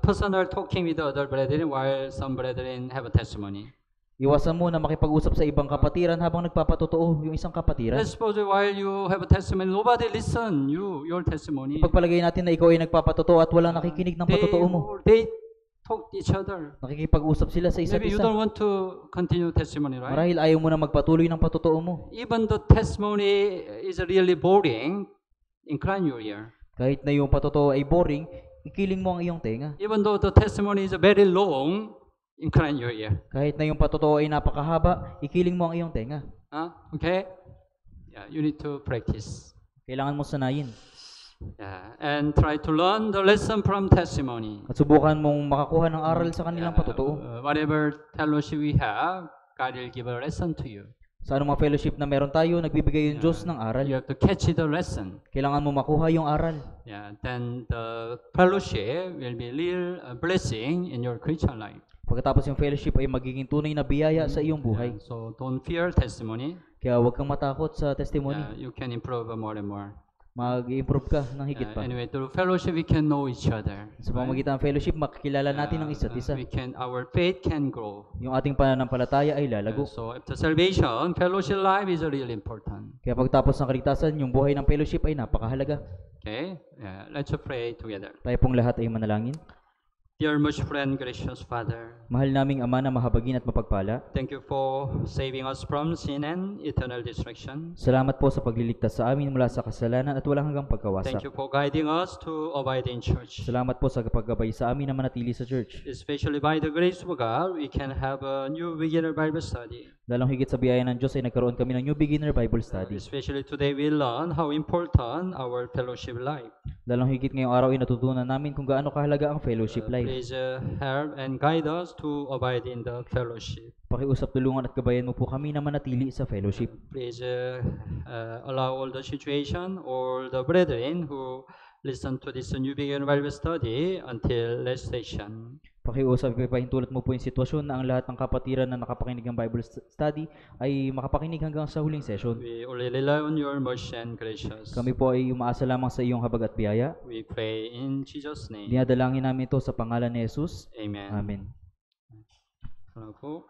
personal talking with other brethren while some brethren have a testimony. Iwasan mo na makipag-usap sa ibang kapatiran habang nagpapatotoo yung isang kapatiran. Let's suppose while you have a testimony, nobody listen your testimony. Ipagpalagay natin na ikaw ay nagpapatotoo at walang nakikinig ng patotoo mo. They talk to each other. Nakikipag-usap sila sa isa't Maybe you isa. don't want to continue testimony, right? Marahil ayaw mo na magpatuloy ng patotoo mo. Even the testimony is really boring, incline your ear. Kahit na yung patotoo ay boring, ikiling mo ang iyong tenga. Even though the testimony is very long, incline your ear. Kahit na yung patotoo ay napakahaba, ikiling mo ang iyong tenga. Okay? Yeah, you need to practice. Kailangan mo sanayin. Yeah, and try to learn the lesson from testimony. At subukan mong makakuha ng aral sa kanilang patotoo. Whatever fellowship we have, God will give a lesson to you. Sa anumang fellowship na meron tayo, nagbibigay yung Diyos ng aral. You have to catch the lesson. Kailangan mo makuha yung aral. Yeah, then the fellowship will be real blessing in your Christian life. Pagkatapos yung fellowship ay magiging tunay na biyaya sa iyong buhay. Yeah, so don't fear testimony. Kaya huwag kang matakot sa testimony. You can improve more and more. Mag-improve ka ng higit pa. Anyway, through fellowship we can know each other. Sa pamamagitan ng fellowship, makikilala natin ang isa't isa. Our faith can grow. Yung ating pananampalataya ay lalago. So after salvation, fellowship life is really important. Kaya pagtapos ng kaligtasan, yung buhay ng fellowship ay napakahalaga. Okay, let's pray together. Tayo pong lahat ay manalangin. Dear merciful and gracious Father, Mahal naming Ama na mahabagin at mapagpala, thank you for saving us from sin and eternal destruction. salamat po sa pagliligtas sa amin mula sa kasalanan at walang hanggang pagkawasak. Thank you for guiding us to abide in church. Salamat po sa paggabay sa amin na manatili sa church. Especially by the grace of God, we can have a new beginner Bible study. Lalong higit sa biyaya ng Diyos ay nagkaroon kami ng New Beginner Bible Study. Especially today, we learn how important our fellowship life. Lalong higit ngayong araw ay natutunan namin kung gaano kahalaga ang fellowship life. Please help and guide us to abide in the fellowship. Pakiusap, tulungan at gabayan mo po kami na manatili sa fellowship. Please allow all the situation, all the brethren who listen to this New Beginner Bible study until last session. Pakiusap, ipahintulot mo po yung sitwasyon na ang lahat ng kapatiran na nakapakinig ng Bible study ay makapakinig hanggang sa huling session. We only rely on your mercy and gracious. Kami po ay umaasa lamang sa iyong habag at biyaya. We pray in Jesus' name. Dinadalangin namin ito sa pangalan ni Jesus. Amen. Amen. Salamat po.